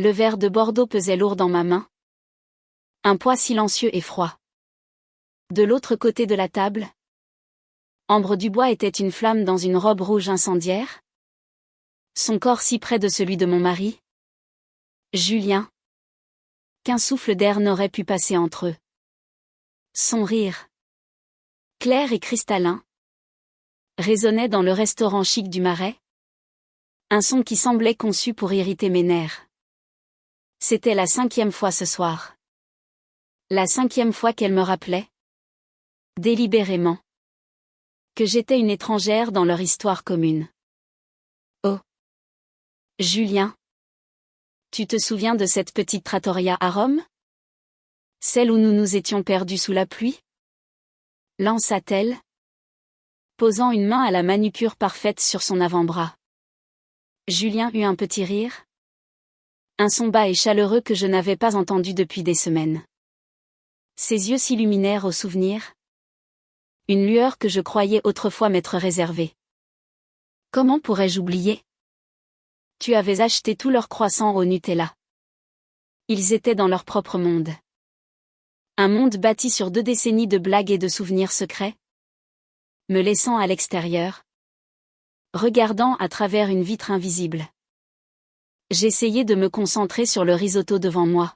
Le verre de Bordeaux pesait lourd dans ma main. Un poids silencieux et froid. De l'autre côté de la table, Ambre Dubois était une flamme dans une robe rouge incendiaire. Son corps si près de celui de mon mari. Julien. Qu'un souffle d'air n'aurait pu passer entre eux. Son rire, clair et cristallin, résonnait dans le restaurant chic du Marais. Un son qui semblait conçu pour irriter mes nerfs. C'était la 5e fois ce soir. La 5e fois qu'elle me rappelait, délibérément, que j'étais une étrangère dans leur histoire commune. Oh! Julien! Tu te souviens de cette petite trattoria à Rome? Celle où nous nous étions perdus sous la pluie? Lança-t-elle, posant une main à la manucure parfaite sur son avant-bras. Julien eut un petit rire. Un son bas et chaleureux que je n'avais pas entendu depuis des semaines. Ses yeux s'illuminèrent au souvenir. Une lueur que je croyais autrefois m'être réservée. Comment pourrais-je oublier? Tu avais acheté tous leurs croissants au Nutella. Ils étaient dans leur propre monde. Un monde bâti sur 2 décennies de blagues et de souvenirs secrets. Me laissant à l'extérieur. Regardant à travers une vitre invisible. J'essayais de me concentrer sur le risotto devant moi.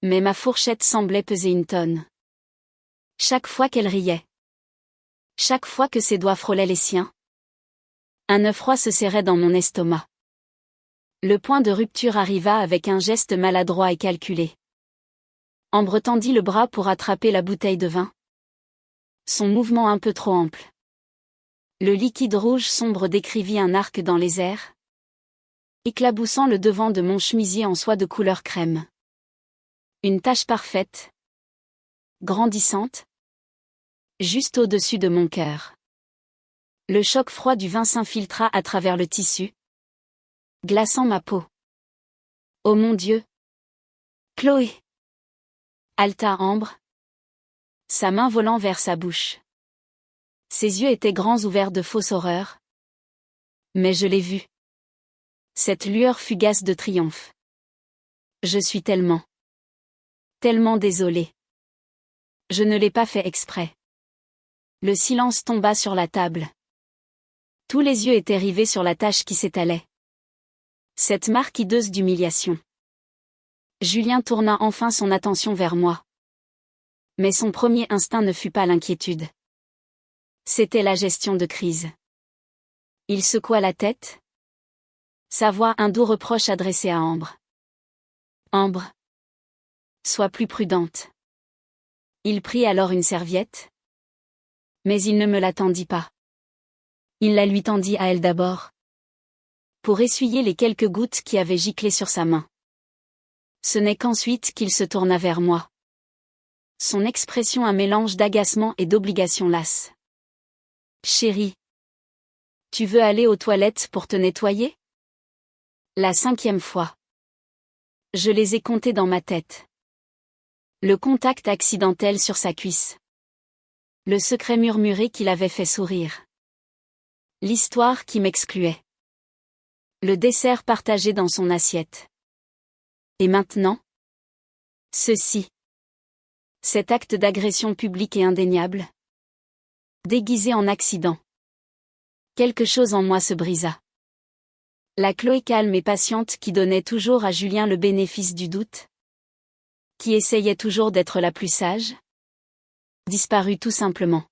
Mais ma fourchette semblait peser 1 tonne. Chaque fois qu'elle riait. Chaque fois que ses doigts frôlaient les siens. Un œuf froid se serrait dans mon estomac. Le point de rupture arriva avec un geste maladroit et calculé. Ambre tendit le bras pour attraper la bouteille de vin. Son mouvement un peu trop ample. Le liquide rouge sombre décrivit un arc dans les airs, éclaboussant le devant de mon chemisier en soie de couleur crème. Une tache parfaite, grandissante, juste au-dessus de mon cœur. Le choc froid du vin s'infiltra à travers le tissu, glaçant ma peau. Oh mon Dieu! Chloé! Haleta Ambre, sa main volant vers sa bouche. Ses yeux étaient grands ouverts de fausse horreur. Mais je l'ai vu. Cette lueur fugace de triomphe. Je suis tellement désolée. Je ne l'ai pas fait exprès. Le silence tomba sur la table. Tous les yeux étaient rivés sur la tache qui s'étalait. Cette marque hideuse d'humiliation. Julien tourna enfin son attention vers moi. Mais son premier instinct ne fut pas l'inquiétude. C'était la gestion de crise. Il secoua la tête. Sa voix un doux reproche adressé à Ambre. Ambre. Sois plus prudente. Il prit alors une serviette. Mais il ne me la tendit pas. Il la lui tendit à elle d'abord. Pour essuyer les quelques gouttes qui avaient giclé sur sa main. Ce n'est qu'ensuite qu'il se tourna vers moi. Son expression un mélange d'agacement et d'obligation lasse. Chérie. Tu veux aller aux toilettes pour te nettoyer? La 5e fois. Je les ai comptées dans ma tête. Le contact accidentel sur sa cuisse. Le secret murmuré qui l'avait fait sourire. L'histoire qui m'excluait. Le dessert partagé dans son assiette. Et maintenant? Ceci. Cet acte d'agression publique et indéniable. Déguisé en accident. Quelque chose en moi se brisa. La Chloé calme et patiente qui donnait toujours à Julien le bénéfice du doute. Qui essayait toujours d'être la plus sage. Disparut tout simplement.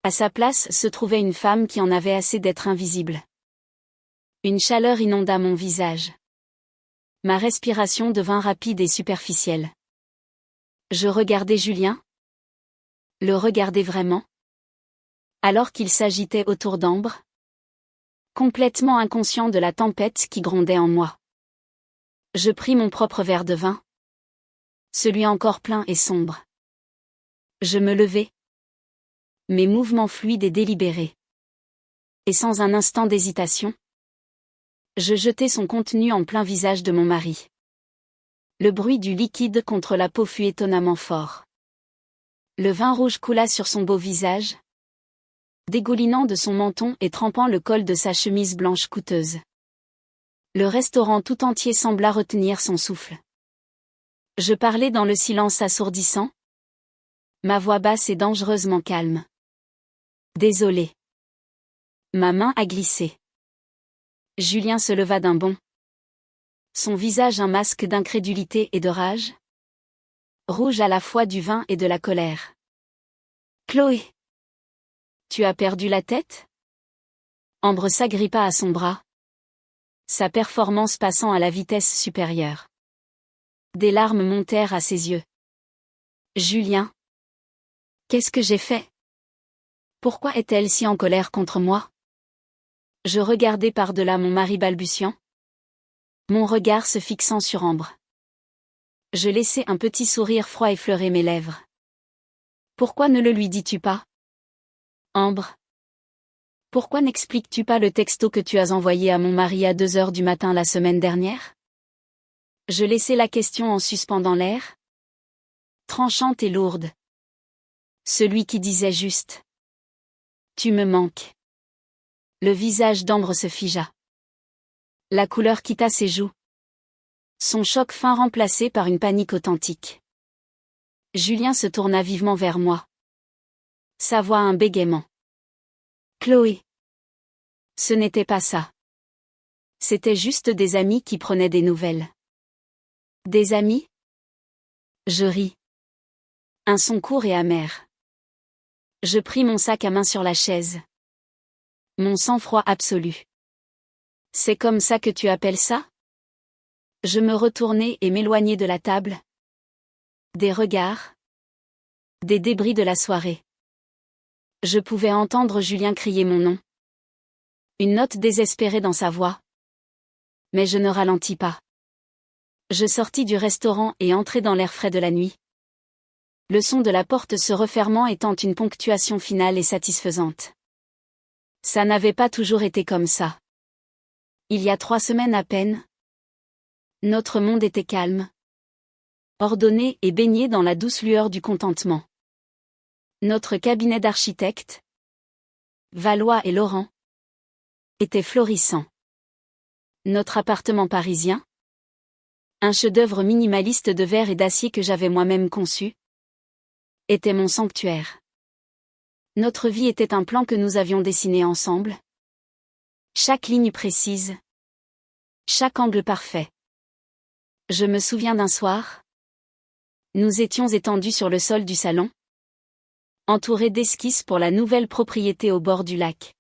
À sa place se trouvait une femme qui en avait assez d'être invisible. Une chaleur inonda mon visage. Ma respiration devint rapide et superficielle. Je regardais Julien. Le regardais vraiment. Alors qu'il s'agitait autour d'Ambre. Complètement inconscient de la tempête qui grondait en moi. Je pris mon propre verre de vin. Celui encore plein et sombre. Je me levai. Mes mouvements fluides et délibérés. Et sans un instant d'hésitation. Je jetai son contenu en plein visage de mon mari. Le bruit du liquide contre la peau fut étonnamment fort. Le vin rouge coula sur son beau visage, dégoulinant de son menton et trempant le col de sa chemise blanche coûteuse. Le restaurant tout entier sembla retenir son souffle. Je parlais dans le silence assourdissant. Ma voix basse et dangereusement calme. Désolé. Ma main a glissé. Julien se leva d'un bond. Son visage un masque d'incrédulité et de rage. Rouge à la fois du vin et de la colère. Chloé. Tu as perdu la tête? Ambre s'agrippa à son bras. Sa performance passant à la vitesse supérieure. Des larmes montèrent à ses yeux. Julien. Qu'est-ce que j'ai fait? Pourquoi est-elle si en colère contre moi? Je regardai par-delà mon mari balbutiant. Mon regard se fixant sur Ambre. Je laissai un petit sourire froid effleurer mes lèvres. Pourquoi ne le lui dis-tu pas? Ambre. Pourquoi n'expliques-tu pas le texto que tu as envoyé à mon mari à 2 heures du matin la semaine dernière? Je laissai la question en suspendant l'air. Tranchante et lourde. Celui qui disait juste. Tu me manques. Le visage d'Ambre se figea. La couleur quitta ses joues. Son choc fin remplacé par une panique authentique. Julien se tourna vivement vers moi. Sa voix un bégaiement. Chloé. Ce n'était pas ça. C'était juste des amis qui prenaient des nouvelles. Des amis? Je ris. Un son court et amer. Je pris mon sac à main sur la chaise. Mon sang-froid absolu. C'est comme ça que tu appelles ça? Je me retournai et m'éloignai de la table. Des regards. Des débris de la soirée. Je pouvais entendre Julien crier mon nom. Une note désespérée dans sa voix. Mais je ne ralentis pas. Je sortis du restaurant et entrai dans l'air frais de la nuit. Le son de la porte se refermant étant une ponctuation finale et satisfaisante. Ça n'avait pas toujours été comme ça. Il y a 3 semaines à peine. Notre monde était calme. Ordonné et baigné dans la douce lueur du contentement. Notre cabinet d'architectes, Valois et Laurent, était florissant. Notre appartement parisien, un chef-d'œuvre minimaliste de verre et d'acier que j'avais moi-même conçu, était mon sanctuaire. Notre vie était un plan que nous avions dessiné ensemble. Chaque ligne précise. Chaque angle parfait. Je me souviens d'un soir. Nous étions étendus sur le sol du salon. Entourés d'esquisses pour la nouvelle propriété au bord du lac.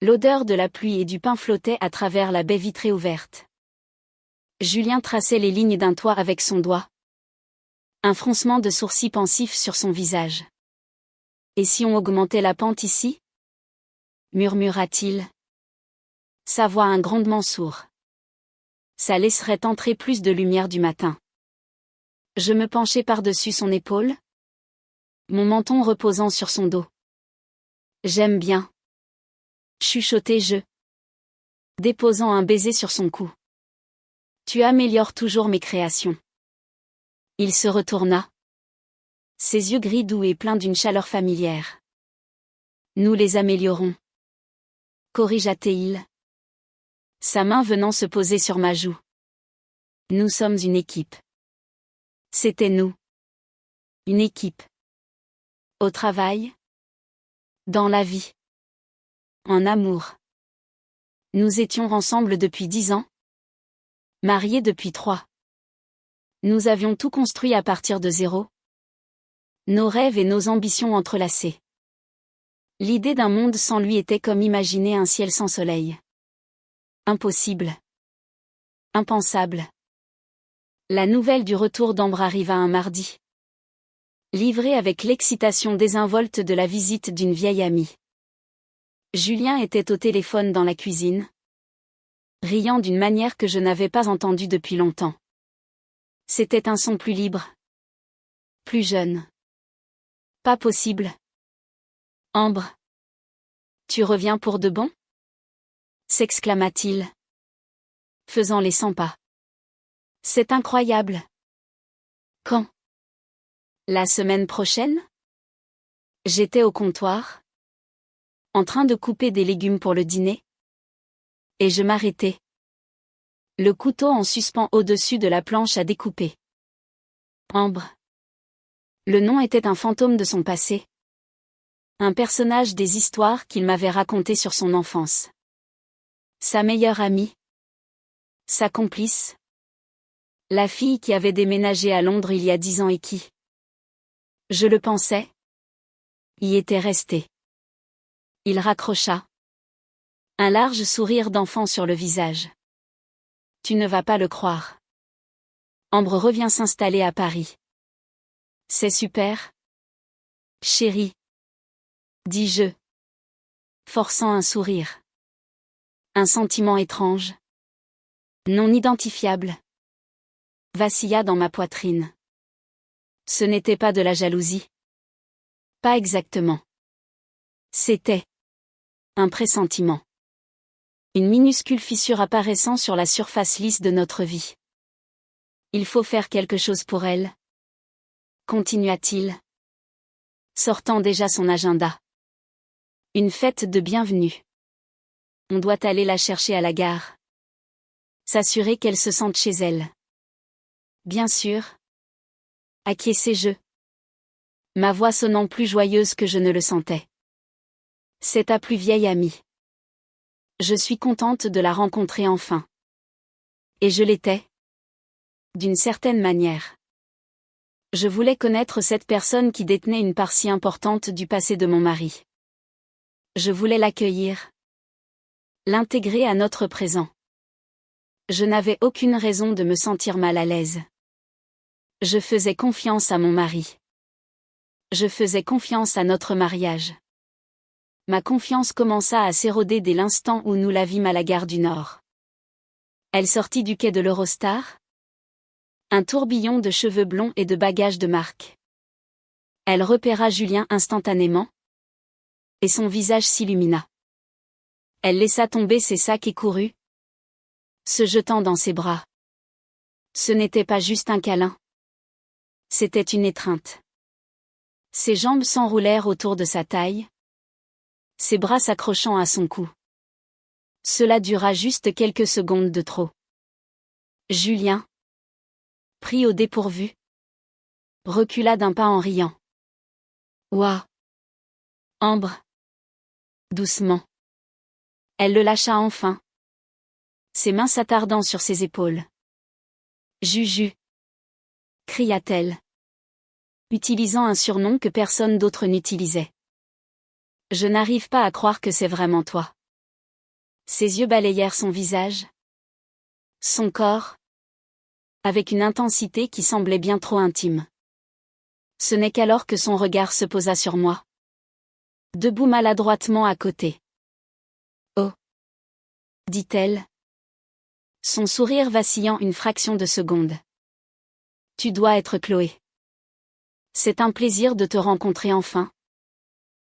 L'odeur de la pluie et du pain flottait à travers la baie vitrée ouverte. Julien traçait les lignes d'un toit avec son doigt. Un froncement de sourcils pensif sur son visage. Et si on augmentait la pente ici? Murmura-t-il. Sa voix un grondement sourd. Ça laisserait entrer plus de lumière du matin. Je me penchai par-dessus son épaule. Mon menton reposant sur son dos. J'aime bien. Chuchotai-je. Déposant un baiser sur son cou. Tu améliores toujours mes créations. Il se retourna. Ses yeux gris doux et pleins d'une chaleur familière. Nous les améliorons. Corrigea-t-il. Sa main venant se poser sur ma joue. Nous sommes une équipe. C'était nous. Une équipe. Au travail. Dans la vie. En amour. Nous étions ensemble depuis 10 ans. Mariés depuis 3. Nous avions tout construit à partir de 0. Nos rêves et nos ambitions entrelacés. L'idée d'un monde sans lui était comme imaginer un ciel sans soleil. Impossible. Impensable. La nouvelle du retour d'Ambre arriva un mardi. Livrée avec l'excitation désinvolte de la visite d'une vieille amie. Julien était au téléphone dans la cuisine. Riant d'une manière que je n'avais pas entendue depuis longtemps. C'était un son plus libre. Plus jeune. Pas possible. Ambre. Tu reviens pour de bon? S'exclama-t-il. Faisant les 100 pas. C'est incroyable. Quand? La semaine prochaine? J'étais au comptoir. En train de couper des légumes pour le dîner. Et je m'arrêtais. Le couteau en suspens au-dessus de la planche à découper. Ambre. Le nom était un fantôme de son passé. Un personnage des histoires qu'il m'avait racontées sur son enfance. Sa meilleure amie. Sa complice. La fille qui avait déménagé à Londres il y a 10 ans et qui, je le pensais, y était restée. Il raccrocha. Un large sourire d'enfant sur le visage. Tu ne vas pas le croire. Ambre revient s'installer à Paris. C'est super. Chérie. Dis-je. Forçant un sourire. Un sentiment étrange. Non identifiable. Vacilla dans ma poitrine. Ce n'était pas de la jalousie. Pas exactement. C'était un pressentiment. Une minuscule fissure apparaissant sur la surface lisse de notre vie. Il faut faire quelque chose pour elle. Continua-t-il. Sortant déjà son agenda. Une fête de bienvenue. On doit aller la chercher à la gare. S'assurer qu'elle se sente chez elle. Bien sûr. Acquiesçai-je. Ma voix sonnant plus joyeuse que je ne le sentais. C'est ta plus vieille amie. Je suis contente de la rencontrer enfin. Et je l'étais. D'une certaine manière. Je voulais connaître cette personne qui détenait une part si importante du passé de mon mari. Je voulais l'accueillir. L'intégrer à notre présent. Je n'avais aucune raison de me sentir mal à l'aise. Je faisais confiance à mon mari. Je faisais confiance à notre mariage. Ma confiance commença à s'éroder dès l'instant où nous la vîmes à la gare du Nord. Elle sortit du quai de l'Eurostar. Un tourbillon de cheveux blonds et de bagages de marque. Elle repéra Julien instantanément. Et son visage s'illumina. Elle laissa tomber ses sacs et courut. Se jetant dans ses bras. Ce n'était pas juste un câlin. C'était une étreinte. Ses jambes s'enroulèrent autour de sa taille. Ses bras s'accrochant à son cou. Cela dura juste quelques secondes de trop. Julien, pris au dépourvu, recula d'un pas en riant. Ouah! Ambre! Doucement. Elle le lâcha enfin. Ses mains s'attardant sur ses épaules. Juju! Cria-t-elle. Utilisant un surnom que personne d'autre n'utilisait. Je n'arrive pas à croire que c'est vraiment toi. Ses yeux balayèrent son visage. Son corps. Avec une intensité qui semblait bien trop intime. Ce n'est qu'alors que son regard se posa sur moi. Debout maladroitement à côté. Oh! Dit-elle. Son sourire vacillant une fraction de seconde. Tu dois être Chloé. C'est un plaisir de te rencontrer enfin.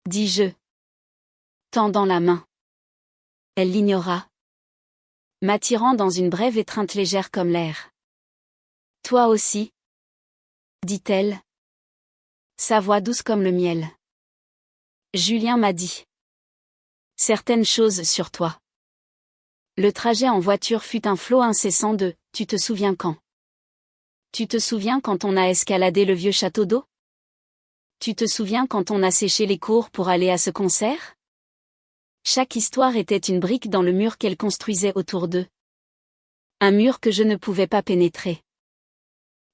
Dis-je. Tendant la main. Elle l'ignora. M'attirant dans une brève étreinte légère comme l'air. Toi aussi. Dit-elle. Sa voix douce comme le miel. Julien m'a dit. Certaines choses sur toi. Le trajet en voiture fut un flot incessant de « Tu te souviens quand ?» Tu te souviens quand on a escaladé le vieux château d'eau? Tu te souviens quand on a séché les cours pour aller à ce concert? Chaque histoire était une brique dans le mur qu'elle construisait autour d'eux. Un mur que je ne pouvais pas pénétrer.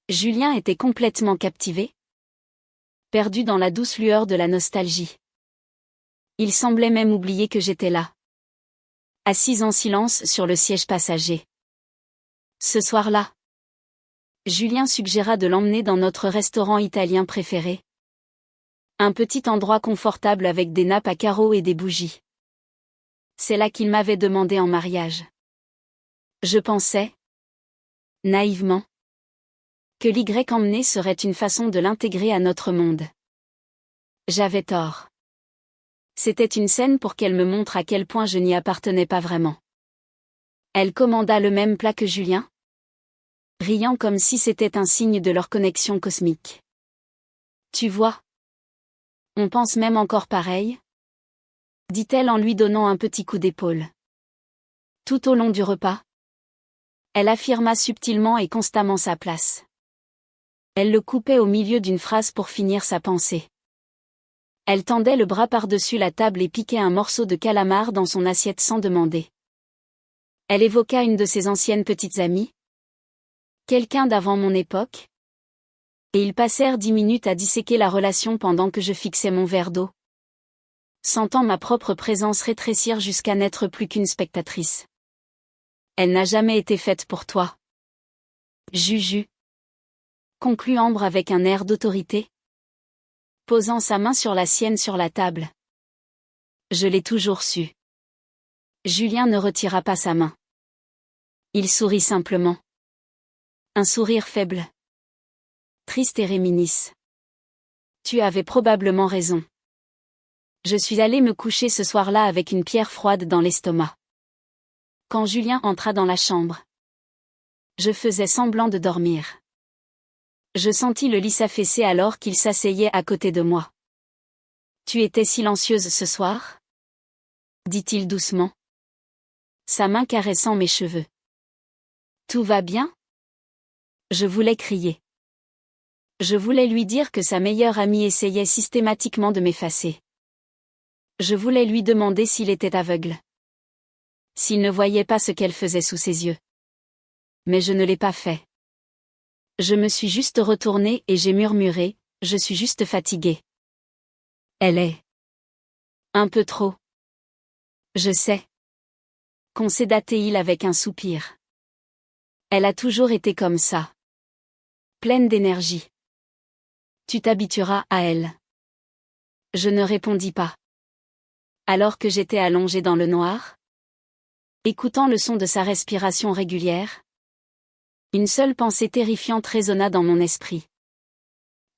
Julien était complètement captivé. Perdu dans la douce lueur de la nostalgie. Il semblait même oublier que j'étais là. Assise en silence sur le siège passager. Ce soir-là, Julien suggéra de l'emmener dans notre restaurant italien préféré. Un petit endroit confortable avec des nappes à carreaux et des bougies. C'est là qu'il m'avait demandé en mariage. Je pensais, naïvement, que l'Y emmené serait une façon de l'intégrer à notre monde. J'avais tort. C'était une scène pour qu'elle me montre à quel point je n'y appartenais pas vraiment. Elle commanda le même plat que Julien, riant comme si c'était un signe de leur connexion cosmique. Tu vois? On pense même encore pareil? Dit-elle en lui donnant un petit coup d'épaule. Tout au long du repas, Elle affirma subtilement et constamment sa place. Elle le coupait au milieu d'une phrase pour finir sa pensée. Elle tendait le bras par-dessus la table et piquait un morceau de calamar dans son assiette sans demander. Elle évoqua une de ses anciennes petites amies. Quelqu'un d'avant mon époque. Et ils passèrent 10 minutes à disséquer la relation pendant que je fixais mon verre d'eau, sentant ma propre présence rétrécir jusqu'à n'être plus qu'une spectatrice. Elle n'a jamais été faite pour toi. Juju. Conclut Ambre avec un air d'autorité, posant sa main sur la sienne sur la table. Je l'ai toujours su. Julien ne retira pas sa main. Il sourit simplement. Un sourire faible. Triste et réminisce. Tu avais probablement raison. Je suis allée me coucher ce soir-là avec une pierre froide dans l'estomac. Quand Julien entra dans la chambre, je faisais semblant de dormir. Je sentis le lit s'affaisser alors qu'il s'asseyait à côté de moi. Tu étais silencieuse ce soir ? Dit-il doucement, sa main caressant mes cheveux. Tout va bien ? Je voulais crier. Je voulais lui dire que sa meilleure amie essayait systématiquement de m'effacer. Je voulais lui demander s'il était aveugle. S'il ne voyait pas ce qu'elle faisait sous ses yeux. Mais je ne l'ai pas fait. Je me suis juste retournée et j'ai murmuré, je suis juste fatiguée. Elle est un peu trop. Je sais. Concéda-t-il avec un soupir. Elle a toujours été comme ça. Pleine d'énergie. Tu t'habitueras à elle. Je ne répondis pas. Alors que j'étais allongée dans le noir, écoutant le son de sa respiration régulière, une seule pensée terrifiante résonna dans mon esprit.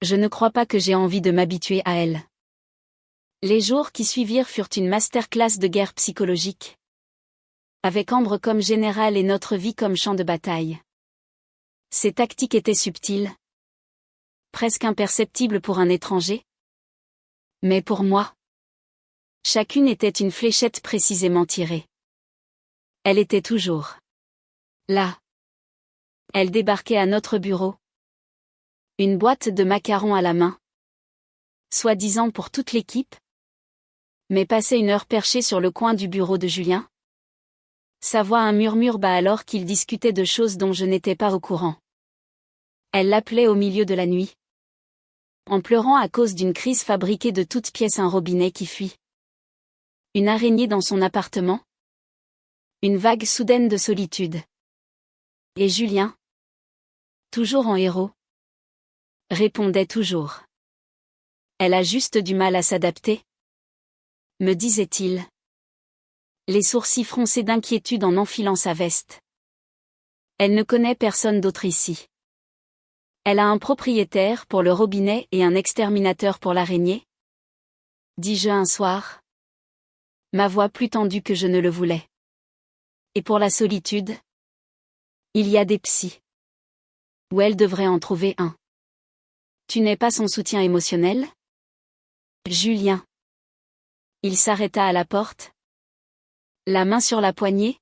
Je ne crois pas que j'ai envie de m'habituer à elle. Les jours qui suivirent furent une masterclass de guerre psychologique. Avec Ambre comme générale et notre vie comme champ de bataille. Ses tactiques étaient subtiles. Presque imperceptibles pour un étranger. Mais pour moi, chacune était une fléchette précisément tirée. Elle était toujours là. Elle débarquait à notre bureau. Une boîte de macarons à la main. Soi-disant pour toute l'équipe. Mais passait une heure perchée sur le coin du bureau de Julien. Sa voix un murmure bas alors qu'il discutait de choses dont je n'étais pas au courant. Elle l'appelait au milieu de la nuit. En pleurant à cause d'une crise fabriquée de toutes pièces, un robinet qui fuit. Une araignée dans son appartement. Une vague soudaine de solitude. Et Julien, toujours en héros, répondait toujours. Elle a juste du mal à s'adapter, me disait-il. Les sourcils froncés d'inquiétude en enfilant sa veste. Elle ne connaît personne d'autre ici. Elle a un propriétaire pour le robinet et un exterminateur pour l'araignée. Dis-je un soir. Ma voix plus tendue que je ne le voulais. Et pour la solitude, il y a des psys. Ou elle devrait en trouver un. Tu n'es pas son soutien émotionnel ? Julien. Il s'arrêta à la porte, la main sur la poignée,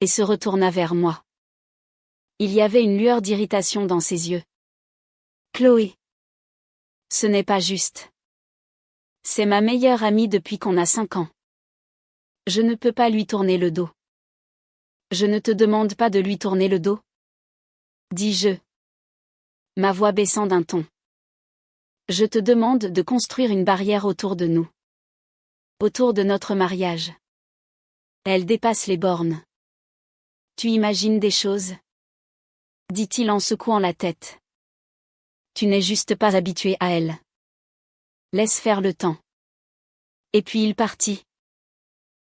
et se retourna vers moi. Il y avait une lueur d'irritation dans ses yeux. Chloé. Ce n'est pas juste. C'est ma meilleure amie depuis qu'on a 5 ans. Je ne peux pas lui tourner le dos. Je ne te demande pas de lui tourner le dos. Dis-je. Ma voix baissant d'un ton. Je te demande de construire une barrière autour de nous. Autour de notre mariage. Elle dépasse les bornes. Tu imagines des choses ? Dit-il en secouant la tête. Tu n'es juste pas habitué à elle. Laisse faire le temps. Et puis il partit.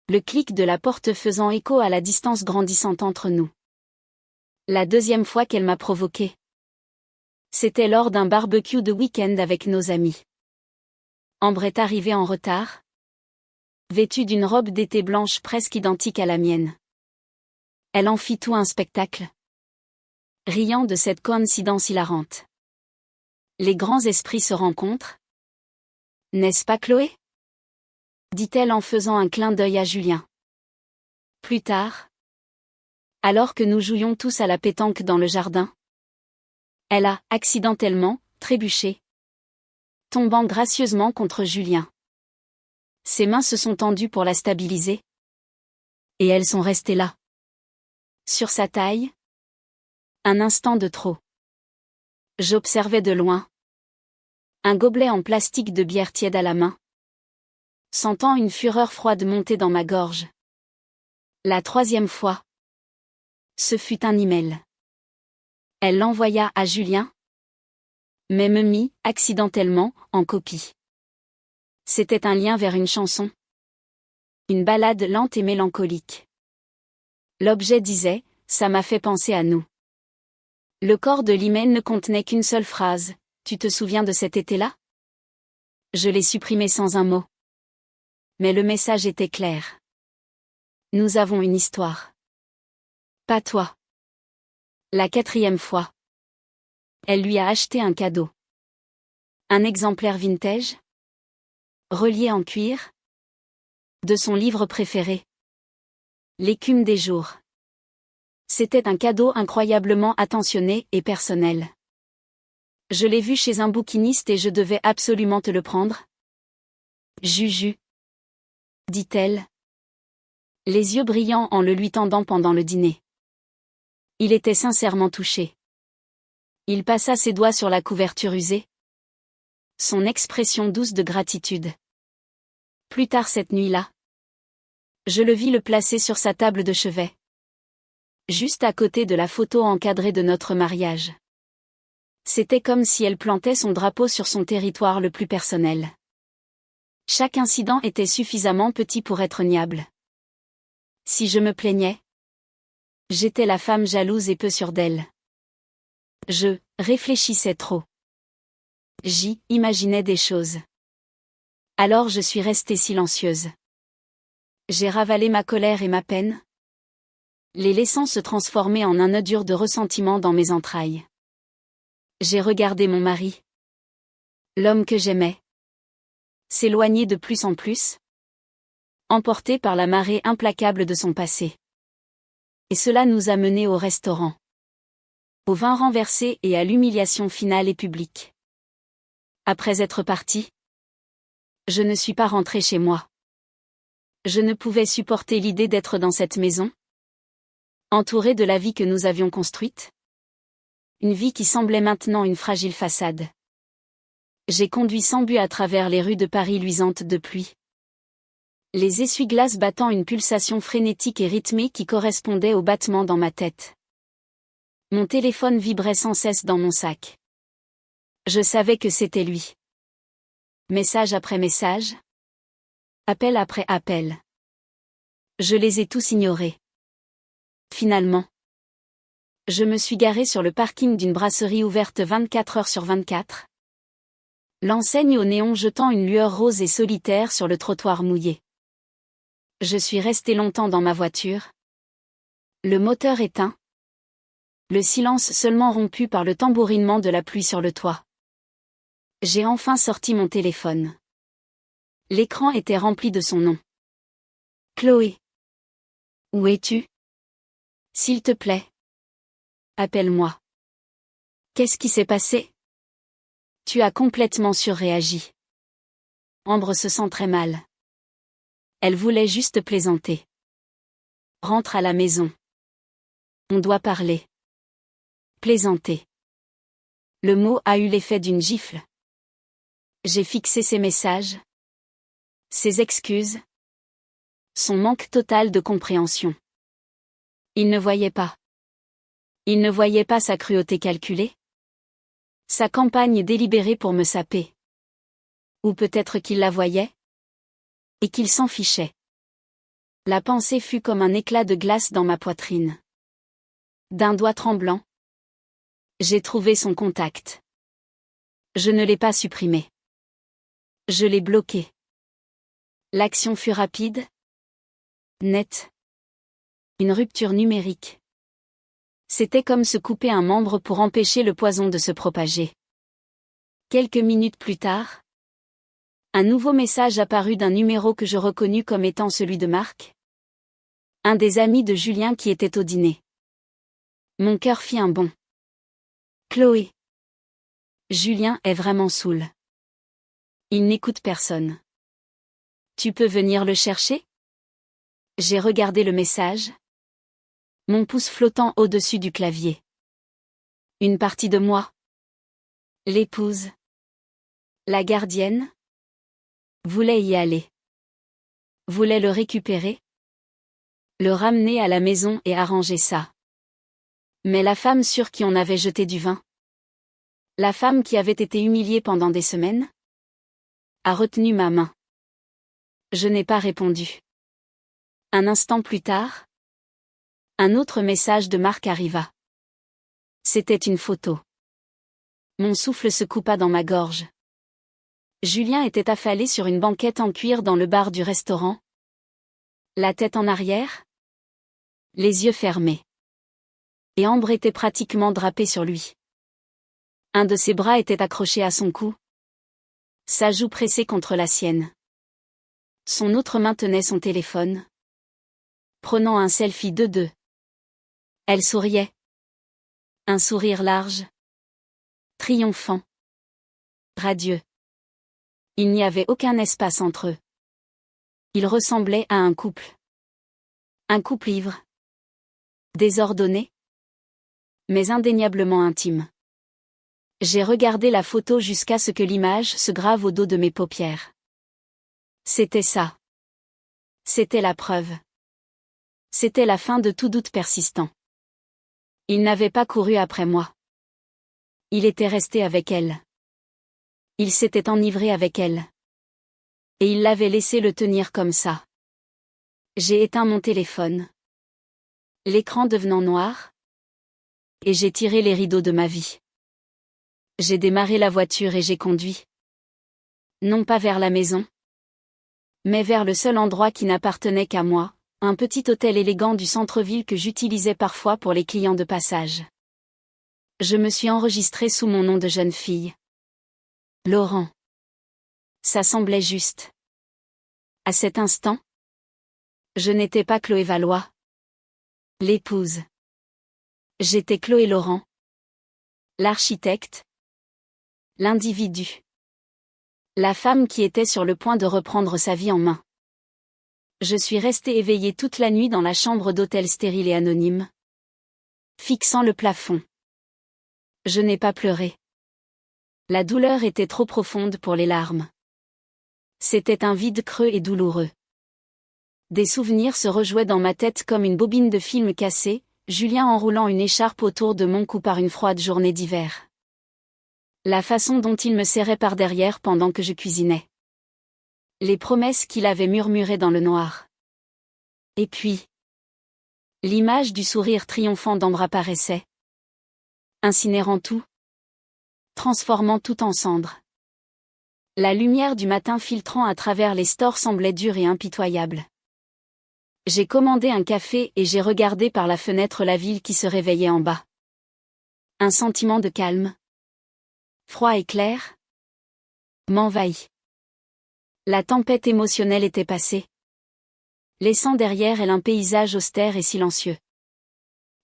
Le clic de la porte faisant écho à la distance grandissante entre nous. La deuxième fois qu'elle m'a provoqué. C'était lors d'un barbecue de week-end avec nos amis. Ambre est arrivée en retard, vêtue d'une robe d'été blanche presque identique à la mienne. Elle en fit tout un spectacle, riant de cette coïncidence hilarante. Les grands esprits se rencontrent. N'est-ce pas Chloé ? Dit-elle en faisant un clin d'œil à Julien. Plus tard, Alors que nous jouions tous à la pétanque dans le jardin, elle a, accidentellement, trébuché, tombant gracieusement contre Julien. Ses mains se sont tendues pour la stabiliser. Et elles sont restées là. Sur sa taille. Un instant de trop. J'observais de loin. Un gobelet en plastique de bière tiède à la main. Sentant une fureur froide monter dans ma gorge. La troisième fois. Ce fut un email. Elle l'envoya à Julien, mais me mit, accidentellement, en copie. C'était un lien vers une chanson. Une ballade lente et mélancolique. L'objet disait « Ça m'a fait penser à nous ». Le corps de l'email ne contenait qu'une seule phrase « Tu te souviens de cet été-là » Je l'ai supprimé sans un mot. Mais le message était clair. Nous avons une histoire. Pas toi. La quatrième fois. Elle lui a acheté un cadeau. Un exemplaire vintage, relié en cuir, de son livre préféré. L'écume des jours. C'était un cadeau incroyablement attentionné et personnel. Je l'ai vu chez un bouquiniste et je devais absolument te le prendre. Juju, dit-elle, les yeux brillants en le lui tendant pendant le dîner. Il était sincèrement touché. Il passa ses doigts sur la couverture usée. Son expression douce de gratitude. Plus tard cette nuit-là, je le vis le placer sur sa table de chevet. Juste à côté de la photo encadrée de notre mariage. C'était comme si elle plantait son drapeau sur son territoire le plus personnel. Chaque incident était suffisamment petit pour être niable. Si je me plaignais, j'étais la femme jalouse et peu sûre d'elle. Je réfléchissais trop. J'y imaginais des choses. Alors je suis restée silencieuse. J'ai ravalé ma colère et ma peine, les laissant se transformer en un nœud dur de ressentiment dans mes entrailles. J'ai regardé mon mari, l'homme que j'aimais, s'éloigner de plus en plus, emporté par la marée implacable de son passé. Et cela nous a menés au restaurant, au vin renversé et à l'humiliation finale et publique. Après être parti, je ne suis pas rentrée chez moi. Je ne pouvais supporter l'idée d'être dans cette maison, entourée de la vie que nous avions construite. Une vie qui semblait maintenant une fragile façade. J'ai conduit sans but à travers les rues de Paris luisantes de pluie. Les essuie-glaces battant une pulsation frénétique et rythmée qui correspondait au battement dans ma tête. Mon téléphone vibrait sans cesse dans mon sac. Je savais que c'était lui. Message après message. Appel après appel. Je les ai tous ignorés. Finalement, je me suis garée sur le parking d'une brasserie ouverte 24 heures sur 24. L'enseigne au néon jetant une lueur rose et solitaire sur le trottoir mouillé. Je suis restée longtemps dans ma voiture. Le moteur éteint. Le silence seulement rompu par le tambourinement de la pluie sur le toit. J'ai enfin sorti mon téléphone. L'écran était rempli de son nom. Chloé. Où es-tu? S'il te plaît. Appelle-moi. Qu'est-ce qui s'est passé? Tu as complètement surréagi. Ambre se sent très mal. Elle voulait juste plaisanter. Rentre à la maison. On doit parler. Plaisanter. Le mot a eu l'effet d'une gifle. J'ai fixé ses messages. Ses excuses. Son manque total de compréhension. Il ne voyait pas. Il ne voyait pas sa cruauté calculée. Sa campagne délibérée pour me saper. Ou peut-être qu'il la voyait. Et qu'il s'en fichait. La pensée fut comme un éclat de glace dans ma poitrine. D'un doigt tremblant, j'ai trouvé son contact. Je ne l'ai pas supprimé. Je l'ai bloqué. L'action fut rapide, nette. Une rupture numérique. C'était comme se couper un membre pour empêcher le poison de se propager. Quelques minutes plus tard, un nouveau message apparut d'un numéro que je reconnus comme étant celui de Marc. Un des amis de Julien qui était au dîner. Mon cœur fit un bond. Chloé. Julien est vraiment saoul. Il n'écoute personne. Tu peux venir le chercher? J'ai regardé le message. Mon pouce flottant au-dessus du clavier. Une partie de moi. L'épouse. La gardienne. Voulait y aller. Voulait le récupérer. Le ramener à la maison et arranger ça. Mais la femme sur qui on avait jeté du vin. La femme qui avait été humiliée pendant des semaines. A retenu ma main. Je n'ai pas répondu. Un instant plus tard. Un autre message de Marc arriva. C'était une photo. Mon souffle se coupa dans ma gorge. Julien était affalé sur une banquette en cuir dans le bar du restaurant. La tête en arrière. Les yeux fermés. Et Ambre était pratiquement drapée sur lui. Un de ses bras était accroché à son cou. Sa joue pressée contre la sienne. Son autre main tenait son téléphone. Prenant un selfie de deux. Elle souriait. Un sourire large. Triomphant. Radieux. Il n'y avait aucun espace entre eux. Ils ressemblaient à un couple. Un couple ivre. Désordonné. Mais indéniablement intime. J'ai regardé la photo jusqu'à ce que l'image se grave au dos de mes paupières. C'était ça. C'était la preuve. C'était la fin de tout doute persistant. Il n'avait pas couru après moi. Il était resté avec elle. Il s'était enivré avec elle. Et il l'avait laissé le tenir comme ça. J'ai éteint mon téléphone. L'écran devenant noir. Et j'ai tiré les rideaux de ma vie. J'ai démarré la voiture et j'ai conduit. Non pas vers la maison. Mais vers le seul endroit qui n'appartenait qu'à moi, un petit hôtel élégant du centre-ville que j'utilisais parfois pour les clients de passage. Je me suis enregistrée sous mon nom de jeune fille. Laurent. Ça semblait juste. À cet instant, je n'étais pas Chloé Valois. L'épouse. J'étais Chloé Laurent. L'architecte. L'individu. La femme qui était sur le point de reprendre sa vie en main. Je suis restée éveillée toute la nuit dans la chambre d'hôtel stérile et anonyme. Fixant le plafond. Je n'ai pas pleuré. La douleur était trop profonde pour les larmes. C'était un vide creux et douloureux. Des souvenirs se rejouaient dans ma tête comme une bobine de film cassée, Julien enroulant une écharpe autour de mon cou par une froide journée d'hiver. La façon dont il me serrait par derrière pendant que je cuisinais. Les promesses qu'il avait murmurées dans le noir. Et puis, l'image du sourire triomphant d'Ambre apparaissait. Incinérant tout. Transformant tout en cendres. La lumière du matin filtrant à travers les stores semblait dure et impitoyable. J'ai commandé un café et j'ai regardé par la fenêtre la ville qui se réveillait en bas. Un sentiment de calme. Froid et clair. M'envahit. La tempête émotionnelle était passée. Laissant derrière elle un paysage austère et silencieux.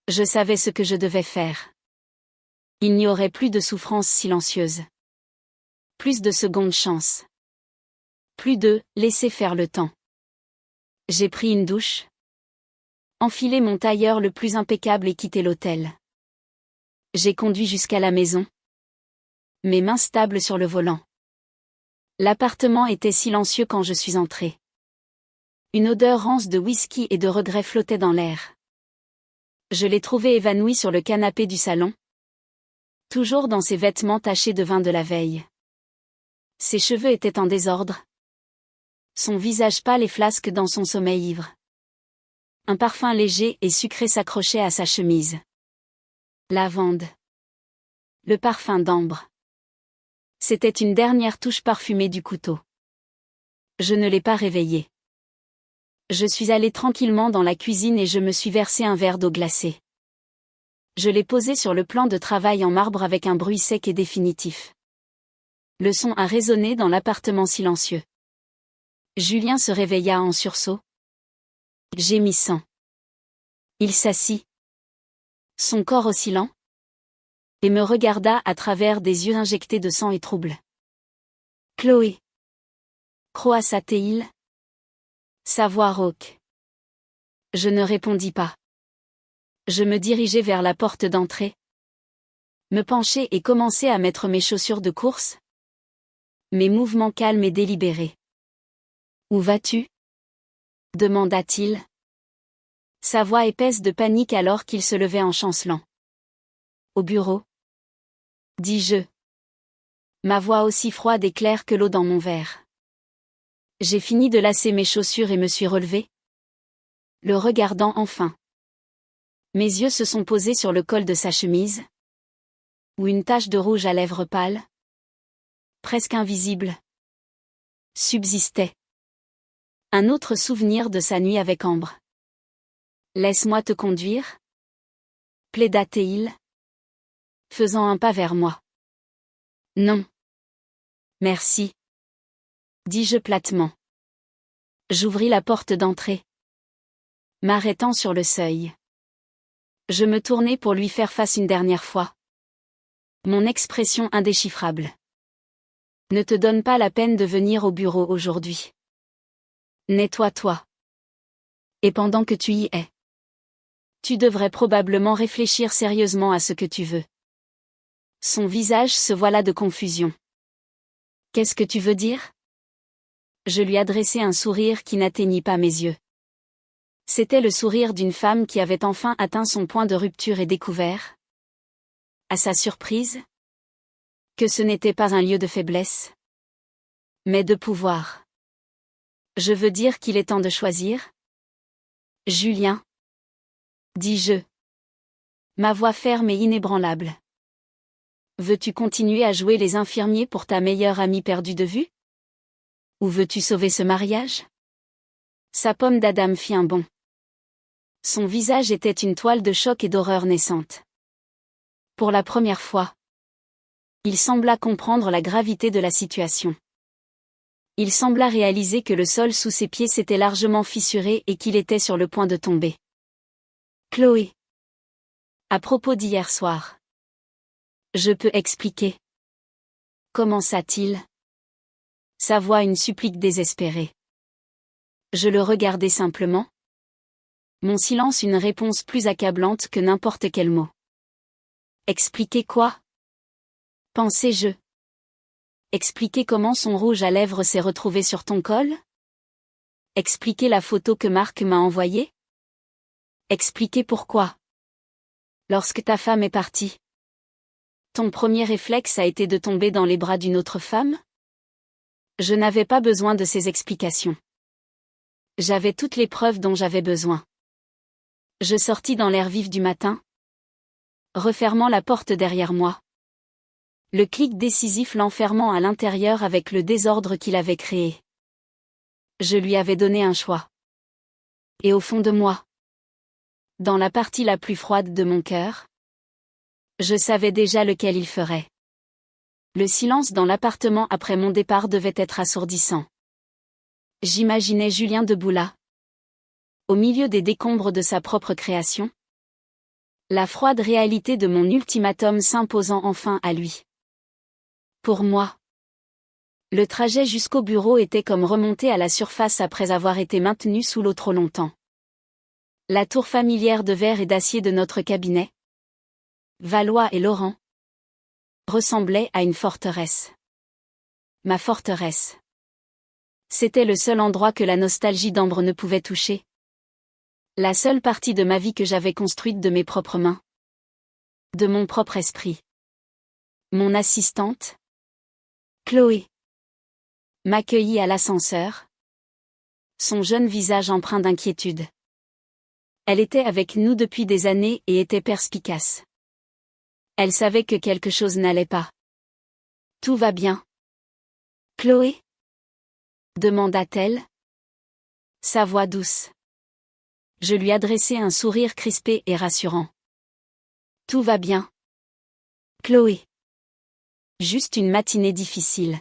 Je savais ce que je devais faire. Il n'y aurait plus de souffrance silencieuse. Plus de seconde chance. Plus de laisser faire le temps. J'ai pris une douche. Enfilé mon tailleur le plus impeccable et quitté l'hôtel. J'ai conduit jusqu'à la maison. Mes mains stables sur le volant. L'appartement était silencieux quand je suis entrée. Une odeur rance de whisky et de regret flottait dans l'air. Je l'ai trouvé évanoui sur le canapé du salon. Toujours dans ses vêtements tachés de vin de la veille. Ses cheveux étaient en désordre. Son visage pâle et flasque dans son sommeil ivre. Un parfum léger et sucré s'accrochait à sa chemise. Lavande. Le parfum d'ambre. C'était une dernière touche parfumée du couteau. Je ne l'ai pas réveillé. Je suis allée tranquillement dans la cuisine et je me suis versé un verre d'eau glacée. Je l'ai posé sur le plan de travail en marbre avec un bruit sec et définitif. Le son a résonné dans l'appartement silencieux. Julien se réveilla en sursaut. Gémissant. Il s'assit. Son corps oscillant, et me regarda à travers des yeux injectés de sang et trouble. Chloé. Croassa-t-il. Sa voix rauque. Je ne répondis pas. Je me dirigeai vers la porte d'entrée. Me penchai et commençai à mettre mes chaussures de course. Mes mouvements calmes et délibérés. Où vas-tu? Demanda-t-il. Sa voix épaisse de panique alors qu'il se levait en chancelant. Au bureau. Dis-je. Ma voix aussi froide et claire que l'eau dans mon verre. J'ai fini de lasser mes chaussures et me suis relevé. Le regardant enfin. Mes yeux se sont posés sur le col de sa chemise. Où une tache de rouge à lèvres pâles, presque invisible, subsistait. Un autre souvenir de sa nuit avec Ambre. Laisse-moi te conduire, plaida-t-il, faisant un pas vers moi. Non. Merci. Dis-je platement. J'ouvris la porte d'entrée, m'arrêtant sur le seuil. Je me tournai pour lui faire face une dernière fois. Mon expression indéchiffrable. Ne te donne pas la peine de venir au bureau aujourd'hui. Nettoie-toi. Et pendant que tu y es, tu devrais probablement réfléchir sérieusement à ce que tu veux. Son visage se voila de confusion. Qu'est-ce que tu veux dire? Je lui adressai un sourire qui n'atteignit pas mes yeux. C'était le sourire d'une femme qui avait enfin atteint son point de rupture et découvert, à sa surprise, que ce n'était pas un lieu de faiblesse, mais de pouvoir. Je veux dire qu'il est temps de choisir? Julien, dis-je. Ma voix ferme et inébranlable. Veux-tu continuer à jouer les infirmiers pour ta meilleure amie perdue de vue? Ou veux-tu sauver ce mariage? Sa pomme d'Adam fit un bond. Son visage était une toile de choc et d'horreur naissante. Pour la première fois, il sembla comprendre la gravité de la situation. Il sembla réaliser que le sol sous ses pieds s'était largement fissuré et qu'il était sur le point de tomber. Chloé. À propos d'hier soir. Je peux expliquer. Commença-t-il. Sa voix une supplique désespérée. Je le regardai simplement. Mon silence une réponse plus accablante que n'importe quel mot. Expliquer quoi? Pensai-je. Expliquer comment son rouge à lèvres s'est retrouvé sur ton col? Expliquer la photo que Marc m'a envoyée? Expliquer pourquoi. Lorsque ta femme est partie, ton premier réflexe a été de tomber dans les bras d'une autre femme? Je n'avais pas besoin de ces explications. J'avais toutes les preuves dont j'avais besoin. Je sortis dans l'air vif du matin, refermant la porte derrière moi. Le clic décisif l'enfermant à l'intérieur avec le désordre qu'il avait créé. Je lui avais donné un choix. Et au fond de moi, dans la partie la plus froide de mon cœur, je savais déjà lequel il ferait. Le silence dans l'appartement après mon départ devait être assourdissant. J'imaginais Julien debout là, au milieu des décombres de sa propre création. La froide réalité de mon ultimatum s'imposant enfin à lui. Pour moi, le trajet jusqu'au bureau était comme remonter à la surface après avoir été maintenu sous l'eau trop longtemps. La tour familière de verre et d'acier de notre cabinet, Valois et Laurent, ressemblait à une forteresse. Ma forteresse. C'était le seul endroit que la nostalgie d'Ambre ne pouvait toucher. La seule partie de ma vie que j'avais construite de mes propres mains. De mon propre esprit. Mon assistante, Chloé, m'accueillit à l'ascenseur. Son jeune visage empreint d'inquiétude. Elle était avec nous depuis des années et était perspicace. Elle savait que quelque chose n'allait pas. Tout va bien. Chloé? Demanda-t-elle. Sa voix douce. Je lui adressai un sourire crispé et rassurant. Tout va bien. Chloé. Juste une matinée difficile.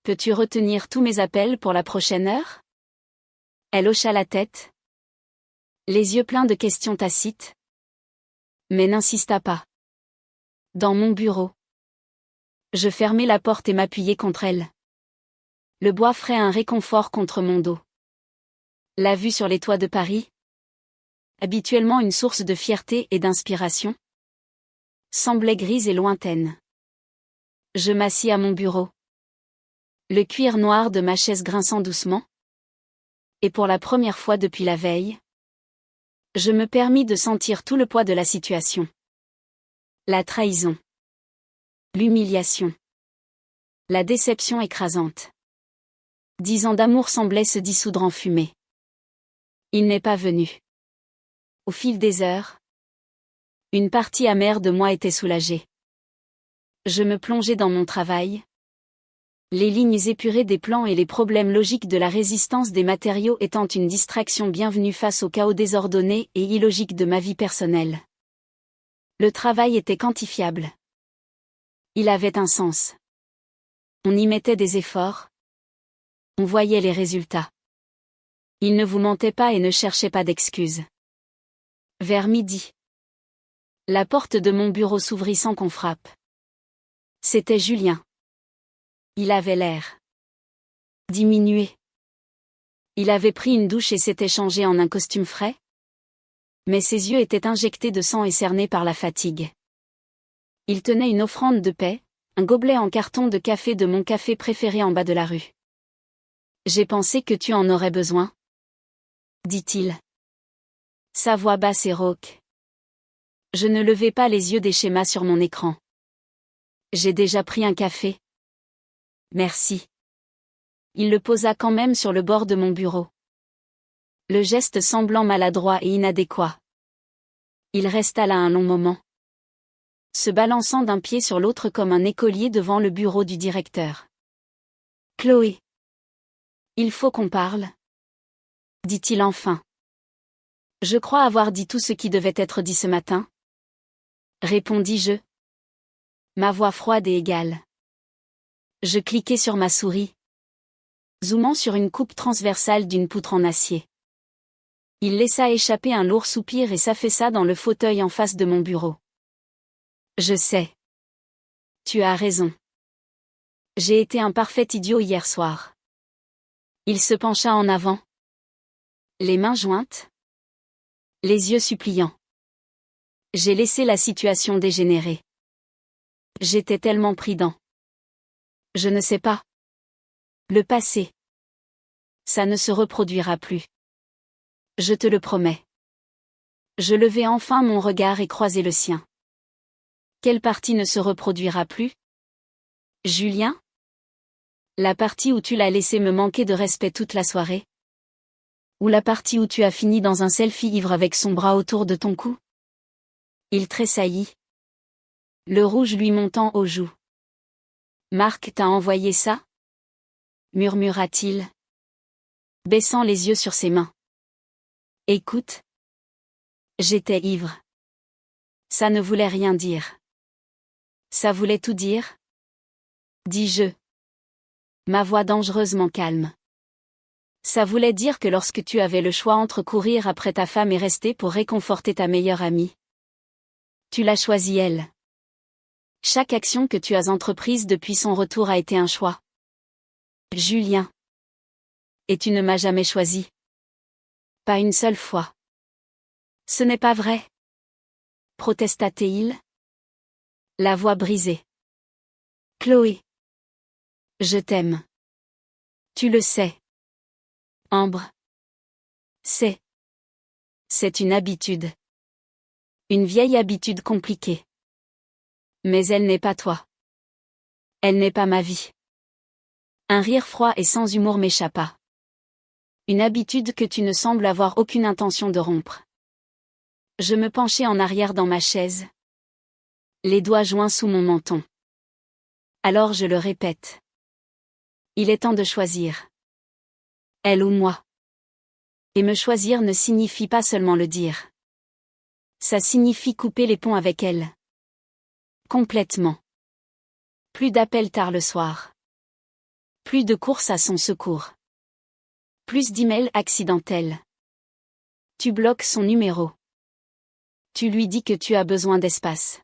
Peux-tu retenir tous mes appels pour la prochaine heure? Elle hocha la tête. Les yeux pleins de questions tacites. Mais n'insista pas. Dans mon bureau. Je fermai la porte et m'appuyai contre elle. Le bois ferait un réconfort contre mon dos. La vue sur les toits de Paris, habituellement une source de fierté et d'inspiration, semblait grise et lointaine. Je m'assis à mon bureau. Le cuir noir de ma chaise grinçant doucement. Et pour la première fois depuis la veille, je me permis de sentir tout le poids de la situation. La trahison. L'humiliation. La déception écrasante. 10 ans d'amour semblaient se dissoudre en fumée. Il n'est pas venu. Au fil des heures, une partie amère de moi était soulagée. Je me plongeais dans mon travail. Les lignes épurées des plans et les problèmes logiques de la résistance des matériaux étant une distraction bienvenue face au chaos désordonné et illogique de ma vie personnelle. Le travail était quantifiable. Il avait un sens. On y mettait des efforts. On voyait les résultats. Il ne vous mentait pas et ne cherchait pas d'excuses. Vers midi. La porte de mon bureau s'ouvrit sans qu'on frappe. C'était Julien. Il avait l'air diminué. Il avait pris une douche et s'était changé en un costume frais. Mais ses yeux étaient injectés de sang et cernés par la fatigue. Il tenait une offrande de paix, un gobelet en carton de café de mon café préféré en bas de la rue. J'ai pensé que tu en aurais besoin, dit-il. Sa voix basse et rauque. Je ne levai pas les yeux des schémas sur mon écran. J'ai déjà pris un café. Merci. Il le posa quand même sur le bord de mon bureau. Le geste semblant maladroit et inadéquat. Il resta là un long moment, se balançant d'un pied sur l'autre comme un écolier devant le bureau du directeur. Chloé. Il faut qu'on parle, dit-il enfin. Je crois avoir dit tout ce qui devait être dit ce matin, répondis-je. Ma voix froide et égale. Je cliquai sur ma souris, zoomant sur une coupe transversale d'une poutre en acier. Il laissa échapper un lourd soupir et s'affaissa dans le fauteuil en face de mon bureau. Je sais. Tu as raison. J'ai été un parfait idiot hier soir. Il se pencha en avant, les mains jointes, les yeux suppliants. J'ai laissé la situation dégénérer. J'étais tellement prudent. Je ne sais pas. Le passé. Ça ne se reproduira plus. Je te le promets. Je levai enfin mon regard et croisai le sien. Quelle partie ne se reproduira plus? Julien? La partie où tu l'as laissé me manquer de respect toute la soirée? Ou la partie où tu as fini dans un selfie ivre avec son bras autour de ton cou? Il tressaillit. Le rouge lui montant aux joues. Marc t'a envoyé ça? Murmura-t-il, baissant les yeux sur ses mains. Écoute. J'étais ivre. Ça ne voulait rien dire. Ça voulait tout dire? Dis-je. Ma voix dangereusement calme. Ça voulait dire que lorsque tu avais le choix entre courir après ta femme et rester pour réconforter ta meilleure amie, tu l'as choisie elle. Chaque action que tu as entreprise depuis son retour a été un choix. Julien. Et tu ne m'as jamais choisi. Pas une seule fois. Ce n'est pas vrai. Protesta-t-il. La voix brisée. Chloé. Je t'aime. Tu le sais. Ambre. C'est une habitude. Une vieille habitude compliquée. Mais elle n'est pas toi. Elle n'est pas ma vie. Un rire froid et sans humour m'échappa. Une habitude que tu ne sembles avoir aucune intention de rompre. Je me penchai en arrière dans ma chaise, les doigts joints sous mon menton. Alors je le répète. Il est temps de choisir. Elle ou moi. Et me choisir ne signifie pas seulement le dire. Ça signifie couper les ponts avec elle. Complètement. Plus d'appels tard le soir. Plus de courses à son secours. Plus d'emails accidentels. Tu bloques son numéro. Tu lui dis que tu as besoin d'espace.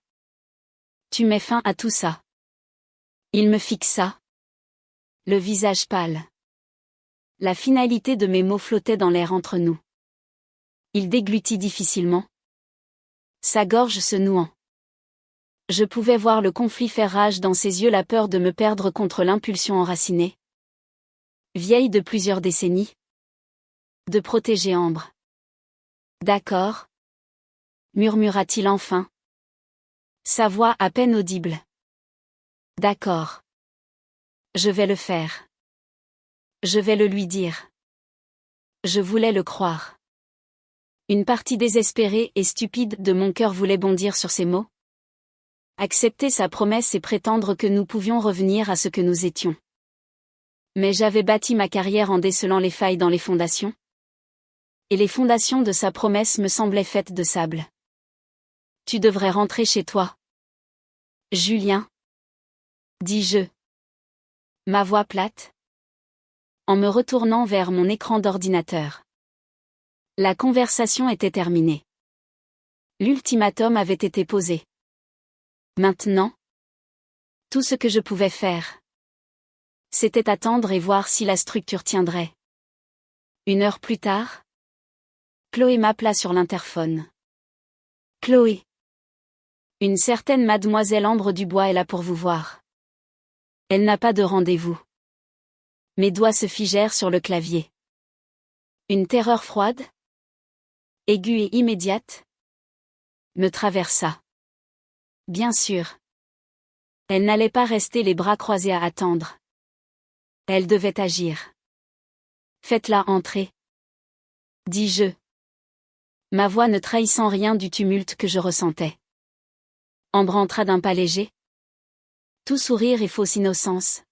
Tu mets fin à tout ça. Il me fixa, le visage pâle. La finalité de mes mots flottait dans l'air entre nous. Il déglutit difficilement, sa gorge se nouant. Je pouvais voir le conflit faire rage dans ses yeux, la peur de me perdre contre l'impulsion enracinée, vieille de plusieurs décennies, de protéger Ambre. D'accord, murmura-t-il enfin, sa voix à peine audible. D'accord. Je vais le faire. Je vais le lui dire. Je voulais le croire. Une partie désespérée et stupide de mon cœur voulait bondir sur ces mots. Accepter sa promesse et prétendre que nous pouvions revenir à ce que nous étions. Mais j'avais bâti ma carrière en décelant les failles dans les fondations. Et les fondations de sa promesse me semblaient faites de sable. Tu devrais rentrer chez toi. Julien. Dis-je. Ma voix plate. En me retournant vers mon écran d'ordinateur. La conversation était terminée. L'ultimatum avait été posé. Maintenant, tout ce que je pouvais faire, c'était attendre et voir si la structure tiendrait. 1 heure plus tard, Chloé m'appela sur l'interphone. Chloé. Une certaine mademoiselle Ambre Dubois est là pour vous voir. Elle n'a pas de rendez-vous. Mes doigts se figèrent sur le clavier. Une terreur froide, aiguë et immédiate, me traversa. Bien sûr. Elle n'allait pas rester les bras croisés à attendre. Elle devait agir. Faites-la entrer. Dis-je. Ma voix ne trahissant rien du tumulte que je ressentais. Ambre entra d'un pas léger. Tout sourire et fausse innocence.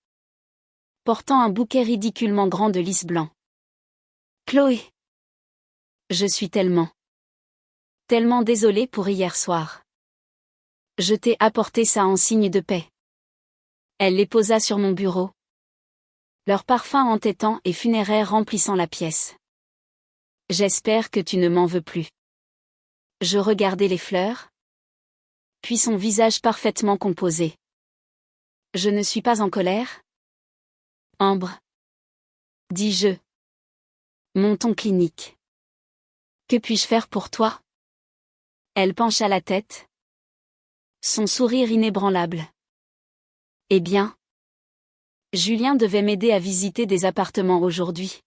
Portant un bouquet ridiculement grand de lys blanc. Chloé. Je suis tellement désolée pour hier soir. Je t'ai apporté ça en signe de paix. Elle les posa sur mon bureau. Leur parfum entêtant et funéraire remplissant la pièce. J'espère que tu ne m'en veux plus. Je regardai les fleurs. Puis son visage parfaitement composé. Je ne suis pas en colère. Ambre. Dis-je. Mon ton clinique. Que puis-je faire pour toi? Elle pencha la tête. Son sourire inébranlable. Eh bien, Julien devait m'aider à visiter des appartements aujourd'hui.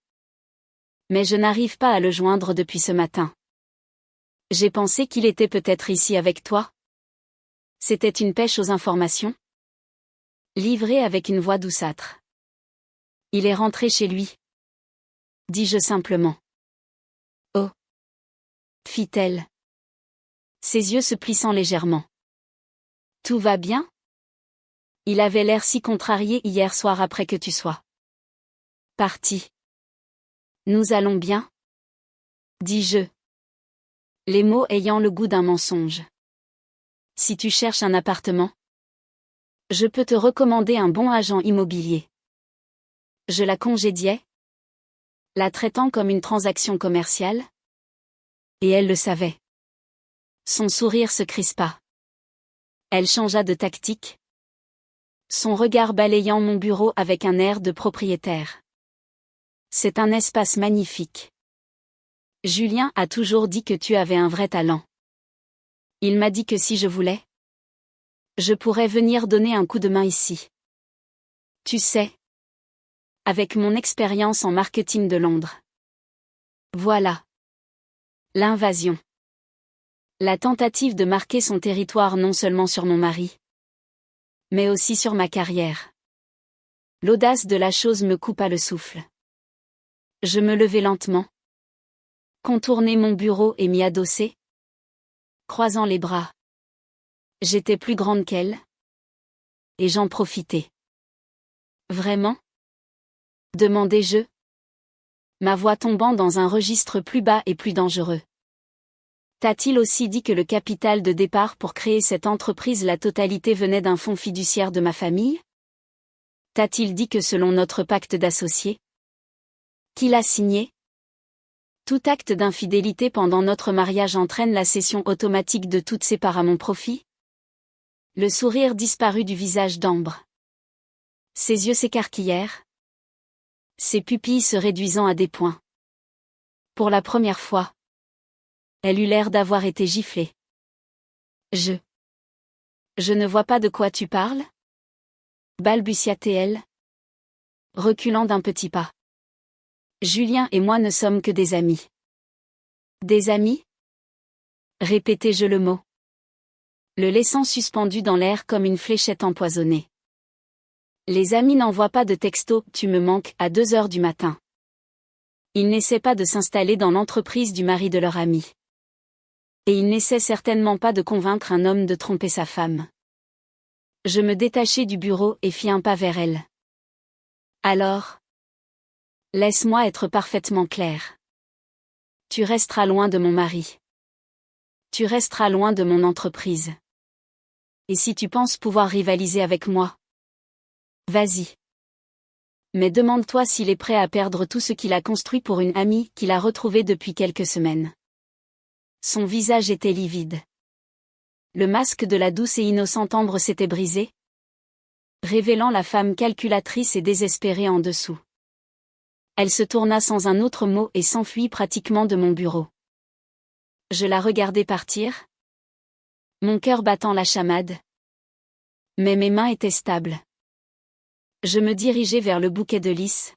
Mais je n'arrive pas à le joindre depuis ce matin. J'ai pensé qu'il était peut-être ici avec toi. C'était une pêche aux informations. Livrée avec une voix douceâtre. Il est rentré chez lui. Dis-je simplement. Oh. Fit-elle. Ses yeux se plissant légèrement. Tout va bien? Il avait l'air si contrarié hier soir après que tu sois parti. Nous allons bien? Dis-je. Les mots ayant le goût d'un mensonge. Si tu cherches un appartement, je peux te recommander un bon agent immobilier. Je la congédiais, la traitant comme une transaction commerciale. Et elle le savait. Son sourire se crispa. Elle changea de tactique. Son regard balayant mon bureau avec un air de propriétaire. C'est un espace magnifique. Julien a toujours dit que tu avais un vrai talent. Il m'a dit que si je voulais, je pourrais venir donner un coup de main ici. Tu sais, avec mon expérience en marketing de Londres. Voilà. L'invasion. La tentative de marquer son territoire non seulement sur mon mari, mais aussi sur ma carrière. L'audace de la chose me coupa le souffle. Je me levai lentement, contournai mon bureau et m'y adossai, croisant les bras. J'étais plus grande qu'elle, et j'en profitais. Vraiment? Demandai-je, ma voix tombant dans un registre plus bas et plus dangereux. T'a-t-il aussi dit que le capital de départ pour créer cette entreprise, la totalité venait d'un fonds fiduciaire de ma famille? T'a-t-il dit que selon notre pacte d'associés, qu'il a signé, Tout acte d'infidélité pendant notre mariage entraîne la cession automatique de toutes ses parts à mon profit? Le sourire disparut du visage d'Ambre. Ses yeux s'écarquillèrent, ses pupilles se réduisant à des points. Pour la première fois, elle eut l'air d'avoir été giflée. Je ne vois pas de quoi tu parles? Balbutia-t-elle, reculant d'un petit pas. Julien et moi ne sommes que des amis. Des amis? Répétai-je le mot, le laissant suspendu dans l'air comme une fléchette empoisonnée. Les amis n'envoient pas de texto « tu me manques » à 2 heures du matin. Ils n'essaient pas de s'installer dans l'entreprise du mari de leur ami. Et ils n'essaient certainement pas de convaincre un homme de tromper sa femme. Je me détachai du bureau et fis un pas vers elle. Alors, laisse-moi être parfaitement clair. Tu resteras loin de mon mari. Tu resteras loin de mon entreprise. Et si tu penses pouvoir rivaliser avec moi, vas-y. Mais demande-toi s'il est prêt à perdre tout ce qu'il a construit pour une amie qu'il a retrouvée depuis quelques semaines. Son visage était livide. Le masque de la douce et innocente Ambre s'était brisé, révélant la femme calculatrice et désespérée en dessous. Elle se tourna sans un autre mot et s'enfuit pratiquement de mon bureau. Je la regardai partir, mon cœur battant la chamade. Mais mes mains étaient stables. Je me dirigeai vers le bouquet de lys,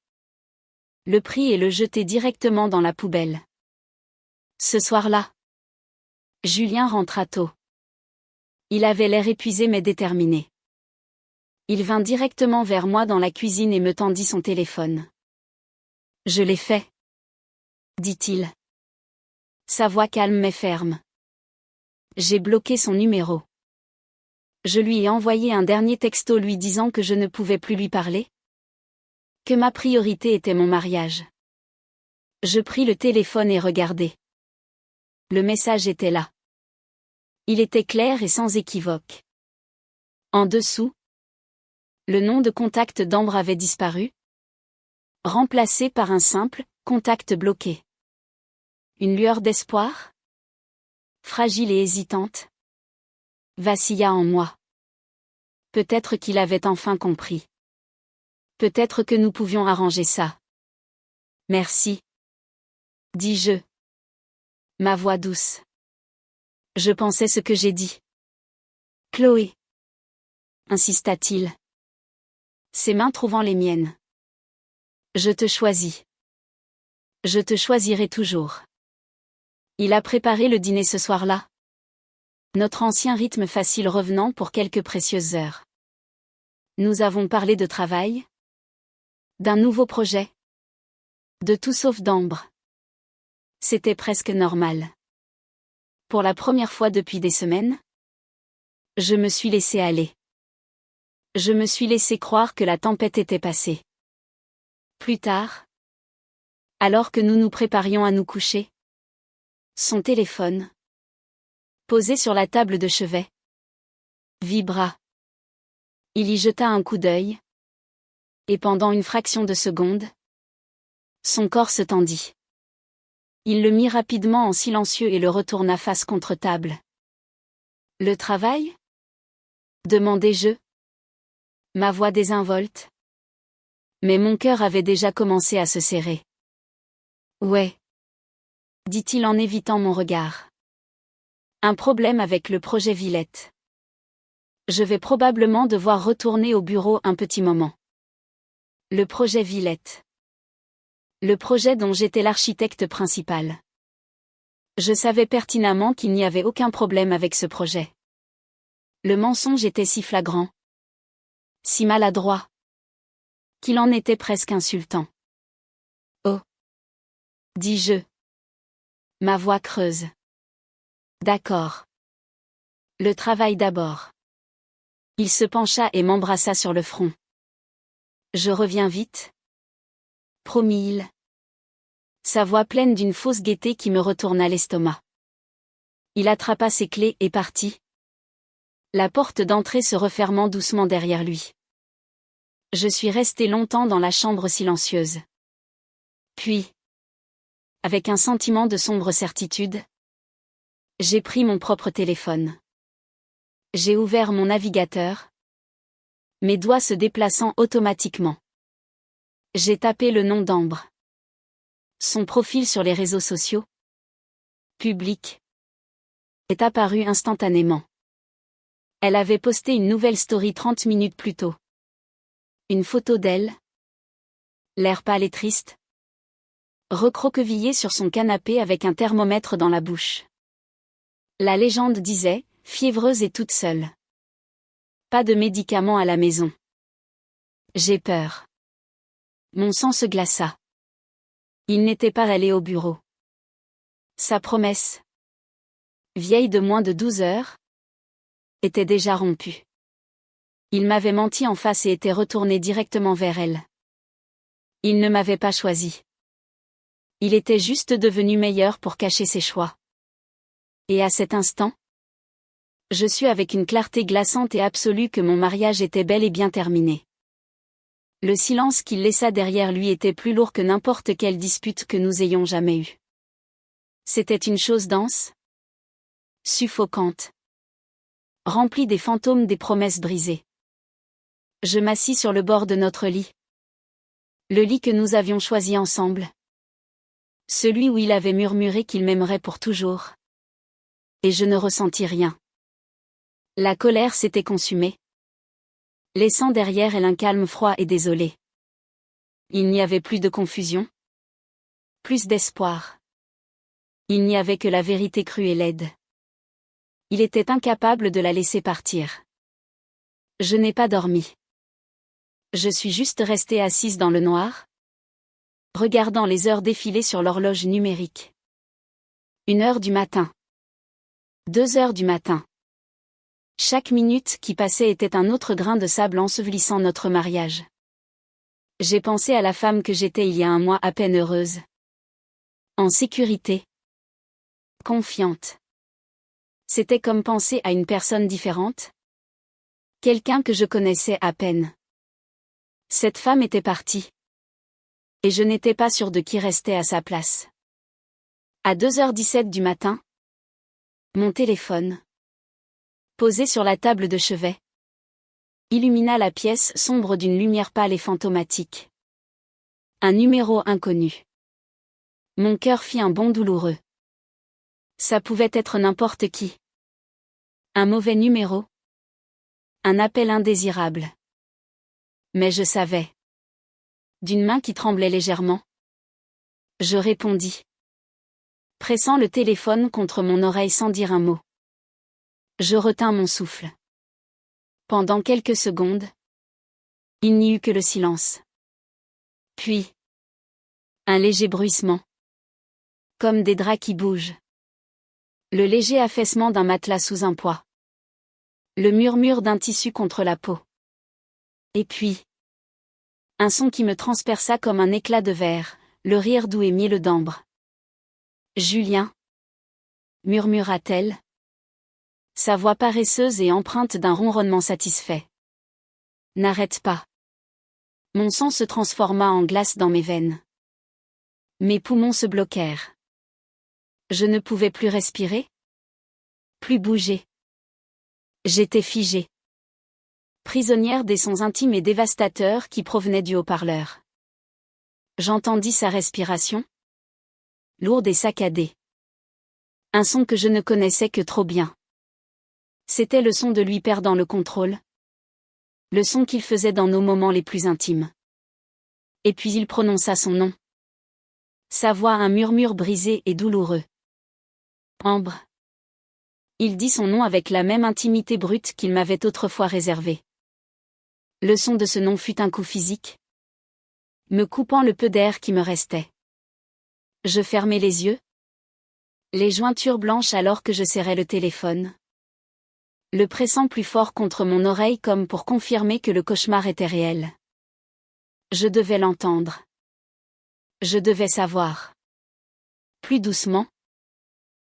le pris et le jetai directement dans la poubelle. Ce soir-là, Julien rentra tôt. Il avait l'air épuisé mais déterminé. Il vint directement vers moi dans la cuisine et me tendit son téléphone. « Je l'ai fait, » dit-il. Sa voix calme mais ferme. J'ai bloqué son numéro. Je lui ai envoyé un dernier texto lui disant que je ne pouvais plus lui parler. Que ma priorité était mon mariage. Je pris le téléphone et regardai. Le message était là. Il était clair et sans équivoque. En dessous, le nom de contact d'Ambre avait disparu, remplacé par un simple « contact bloqué ». Une lueur d'espoir, fragile et hésitante, vacilla en moi. Peut-être qu'il avait enfin compris. Peut-être que nous pouvions arranger ça. Merci, dis-je. Ma voix douce. Je pensais ce que j'ai dit. Chloé, insista-t-il, ses mains trouvant les miennes. Je te choisis. Je te choisirai toujours. Il a préparé le dîner ce soir-là. Notre ancien rythme facile revenant pour quelques précieuses heures. Nous avons parlé de travail, d'un nouveau projet, de tout sauf d'Ambre. C'était presque normal. Pour la première fois depuis des semaines, je me suis laissé aller. Je me suis laissé croire que la tempête était passée. Plus tard, alors que nous nous préparions à nous coucher, son téléphone, posé sur la table de chevet, vibra. Il y jeta un coup d'œil, et pendant une fraction de seconde, son corps se tendit. Il le mit rapidement en silencieux et le retourna face contre table. Le travail? Demandai-je. Ma voix désinvolte. Mais mon cœur avait déjà commencé à se serrer. Ouais, dit-il en évitant mon regard. Un problème avec le projet Villette. Je vais probablement devoir retourner au bureau un petit moment. Le projet Villette. Le projet dont j'étais l'architecte principal. Je savais pertinemment qu'il n'y avait aucun problème avec ce projet. Le mensonge était si flagrant, si maladroit, qu'il en était presque insultant. Oh, dis-je. Ma voix creuse. D'accord. Le travail d'abord. Il se pencha et m'embrassa sur le front. Je reviens vite, promit-il. Sa voix pleine d'une fausse gaieté qui me retourna l'estomac. Il attrapa ses clés et partit. La porte d'entrée se refermant doucement derrière lui. Je suis resté longtemps dans la chambre silencieuse. Puis, Avec un sentiment de sombre certitude, j'ai pris mon propre téléphone. J'ai ouvert mon navigateur, mes doigts se déplaçant automatiquement. J'ai tapé le nom d'Ambre. Son profil sur les réseaux sociaux, public, est apparu instantanément. Elle avait posté une nouvelle story 30 minutes plus tôt. Une photo d'elle, l'air pâle et triste, recroquevillée sur son canapé avec un thermomètre dans la bouche. La légende disait, fiévreuse et toute seule. Pas de médicaments à la maison. J'ai peur. Mon sang se glaça. Il n'était pas allé au bureau. Sa promesse, vieille de moins de 12 heures, était déjà rompue. Il m'avait menti en face et était retourné directement vers elle. Il ne m'avait pas choisi. Il était juste devenu meilleur pour cacher ses choix. Et à cet instant, je sus avec une clarté glaçante et absolue que mon mariage était bel et bien terminé. Le silence qu'il laissa derrière lui était plus lourd que n'importe quelle dispute que nous ayons jamais eue. C'était une chose dense, suffocante, remplie des fantômes des promesses brisées. Je m'assis sur le bord de notre lit. Le lit que nous avions choisi ensemble. Celui où il avait murmuré qu'il m'aimerait pour toujours. Et je ne ressentis rien. La colère s'était consumée, laissant derrière elle un calme froid et désolé. Il n'y avait plus de confusion, plus d'espoir. Il n'y avait que la vérité crue et laide. Il était incapable de la laisser partir. Je n'ai pas dormi. Je suis juste restée assise dans le noir, regardant les heures défiler sur l'horloge numérique. 1 heure du matin. 2 heures du matin. Chaque minute qui passait était un autre grain de sable ensevelissant notre mariage. J'ai pensé à la femme que j'étais il y a un mois à peine heureuse. En sécurité. Confiante. C'était comme penser à une personne différente. Quelqu'un que je connaissais à peine. Cette femme était partie. Et je n'étais pas sûre de qui restait à sa place. À 2h17 du matin, mon téléphone, posé sur la table de chevet, illumina la pièce sombre d'une lumière pâle et fantomatique. Un numéro inconnu. Mon cœur fit un bond douloureux. Ça pouvait être n'importe qui. Un mauvais numéro. Un appel indésirable. Mais je savais. D'une main qui tremblait légèrement, je répondis, pressant le téléphone contre mon oreille sans dire un mot. Je retins mon souffle. Pendant quelques secondes, il n'y eut que le silence. Puis, un léger bruissement. Comme des draps qui bougent. Le léger affaissement d'un matelas sous un poids. Le murmure d'un tissu contre la peau. Et puis, un son qui me transperça comme un éclat de verre, le rire doux et mielleux d'Ambre. Julien, murmura-t-elle. Sa voix paresseuse et empreinte d'un ronronnement satisfait. N'arrête pas. Mon sang se transforma en glace dans mes veines. Mes poumons se bloquèrent. Je ne pouvais plus respirer. Plus bouger. J'étais figée. Prisonnière des sons intimes et dévastateurs qui provenaient du haut-parleur. J'entendis sa respiration. Lourde et saccadée. Un son que je ne connaissais que trop bien. C'était le son de lui perdant le contrôle. Le son qu'il faisait dans nos moments les plus intimes. Et puis il prononça son nom. Sa voix un murmure brisé et douloureux. Ambre. Il dit son nom avec la même intimité brute qu'il m'avait autrefois réservée. Le son de ce nom fut un coup physique, me coupant le peu d'air qui me restait. Je fermai les yeux, les jointures blanches alors que je serrais le téléphone, le pressant plus fort contre mon oreille comme pour confirmer que le cauchemar était réel. Je devais l'entendre. Je devais savoir. Plus doucement,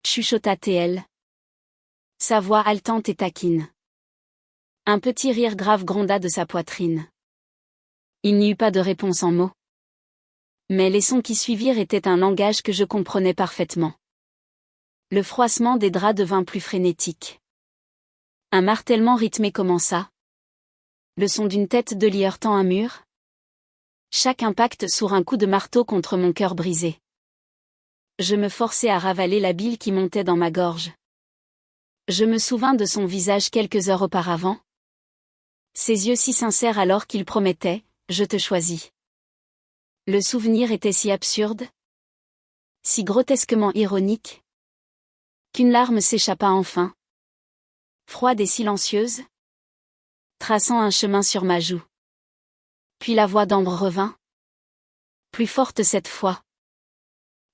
chuchota TL. Sa voix haletante et taquine. Un petit rire grave gronda de sa poitrine. Il n'y eut pas de réponse en mots. Mais les sons qui suivirent étaient un langage que je comprenais parfaitement. Le froissement des draps devint plus frénétique. Un martèlement rythmé commença. Le son d'une tête de lit heurtant un mur. Chaque impact sourd un coup de marteau contre mon cœur brisé. Je me forçai à ravaler la bile qui montait dans ma gorge. Je me souvins de son visage quelques heures auparavant. Ses yeux si sincères alors qu'il promettait « Je te choisis ». Le souvenir était si absurde, si grotesquement ironique, qu'une larme s'échappa enfin, froide et silencieuse, traçant un chemin sur ma joue. Puis la voix d'Ambre revint, plus forte cette fois.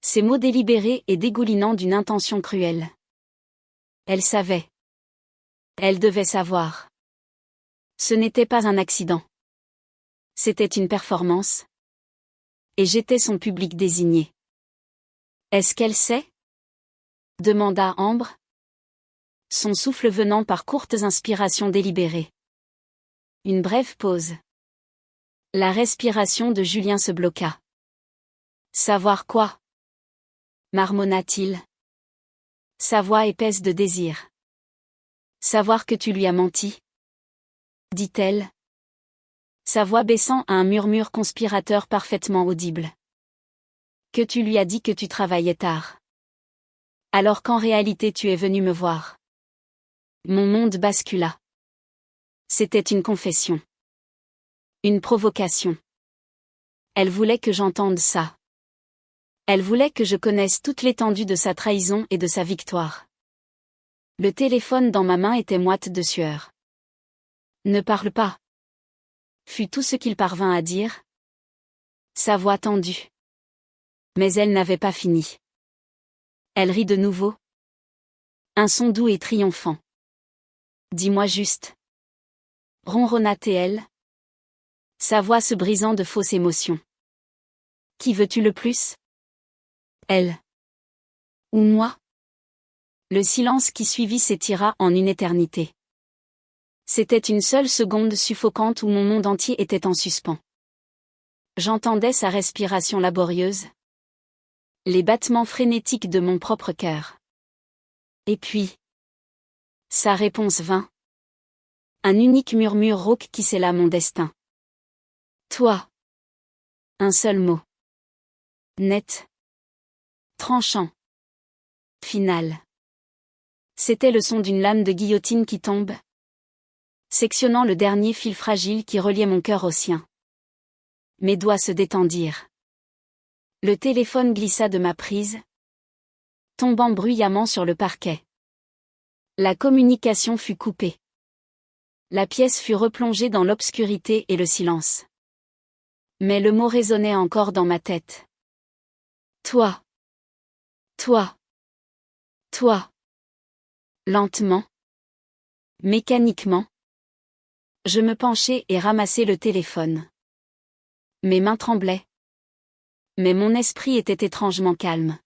Ces mots délibérés et dégoulinants d'une intention cruelle. Elle savait. Elle devait savoir. Ce n'était pas un accident. C'était une performance. Et j'étais son public désigné. Est-ce qu'elle sait? Demanda Ambre. Son souffle venant par courtes inspirations délibérées. Une brève pause. La respiration de Julien se bloqua. Savoir quoi? Marmonna-t-il. Sa voix épaisse de désir. Savoir que tu lui as menti? Dit-elle. Sa voix baissant à un murmure conspirateur parfaitement audible. Que tu lui as dit que tu travaillais tard. Alors qu'en réalité tu es venu me voir. Mon monde bascula. C'était une confession. Une provocation. Elle voulait que j'entende ça. Elle voulait que je connaisse toute l'étendue de sa trahison et de sa victoire. Le téléphone dans ma main était moite de sueur. Ne parle pas. Fut tout ce qu'il parvint à dire. Sa voix tendue. Mais elle n'avait pas fini. Elle rit de nouveau. Un son doux et triomphant. Dis-moi juste. Ronronna-t-elle. Sa voix se brisant de fausses émotions. Qui veux-tu le plus? Elle. Ou moi? Le silence qui suivit s'étira en une éternité. C'était une seule seconde suffocante où mon monde entier était en suspens. J'entendais sa respiration laborieuse. Les battements frénétiques de mon propre cœur. Et puis. Sa réponse vint. Un unique murmure rauque qui scella mon destin. Toi. Un seul mot. Net. Tranchant. Final. C'était le son d'une lame de guillotine qui tombe, sectionnant le dernier fil fragile qui reliait mon cœur au sien. Mes doigts se détendirent. Le téléphone glissa de ma prise, tombant bruyamment sur le parquet. La communication fut coupée. La pièce fut replongée dans l'obscurité et le silence. Mais le mot résonnait encore dans ma tête. Toi. Toi. Toi. Lentement. Mécaniquement. Je me penchai et ramassai le téléphone. Mes mains tremblaient. Mais mon esprit était étrangement calme.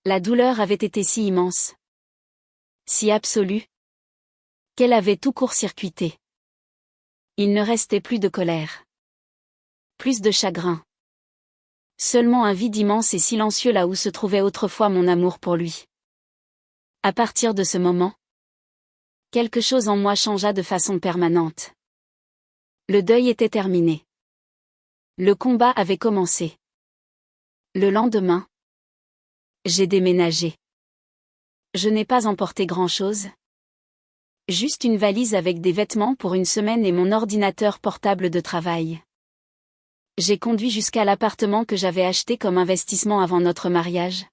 La douleur avait été si immense. Si absolue. Qu'elle avait tout court-circuité. Il ne restait plus de colère. Plus de chagrin. Seulement un vide immense et silencieux là où se trouvait autrefois mon amour pour lui. À partir de ce moment, quelque chose en moi changea de façon permanente. Le deuil était terminé. Le combat avait commencé. Le lendemain, j'ai déménagé. Je n'ai pas emporté grand-chose. Juste une valise avec des vêtements pour une semaine et mon ordinateur portable de travail. J'ai conduit jusqu'à l'appartement que j'avais acheté comme investissement avant notre mariage.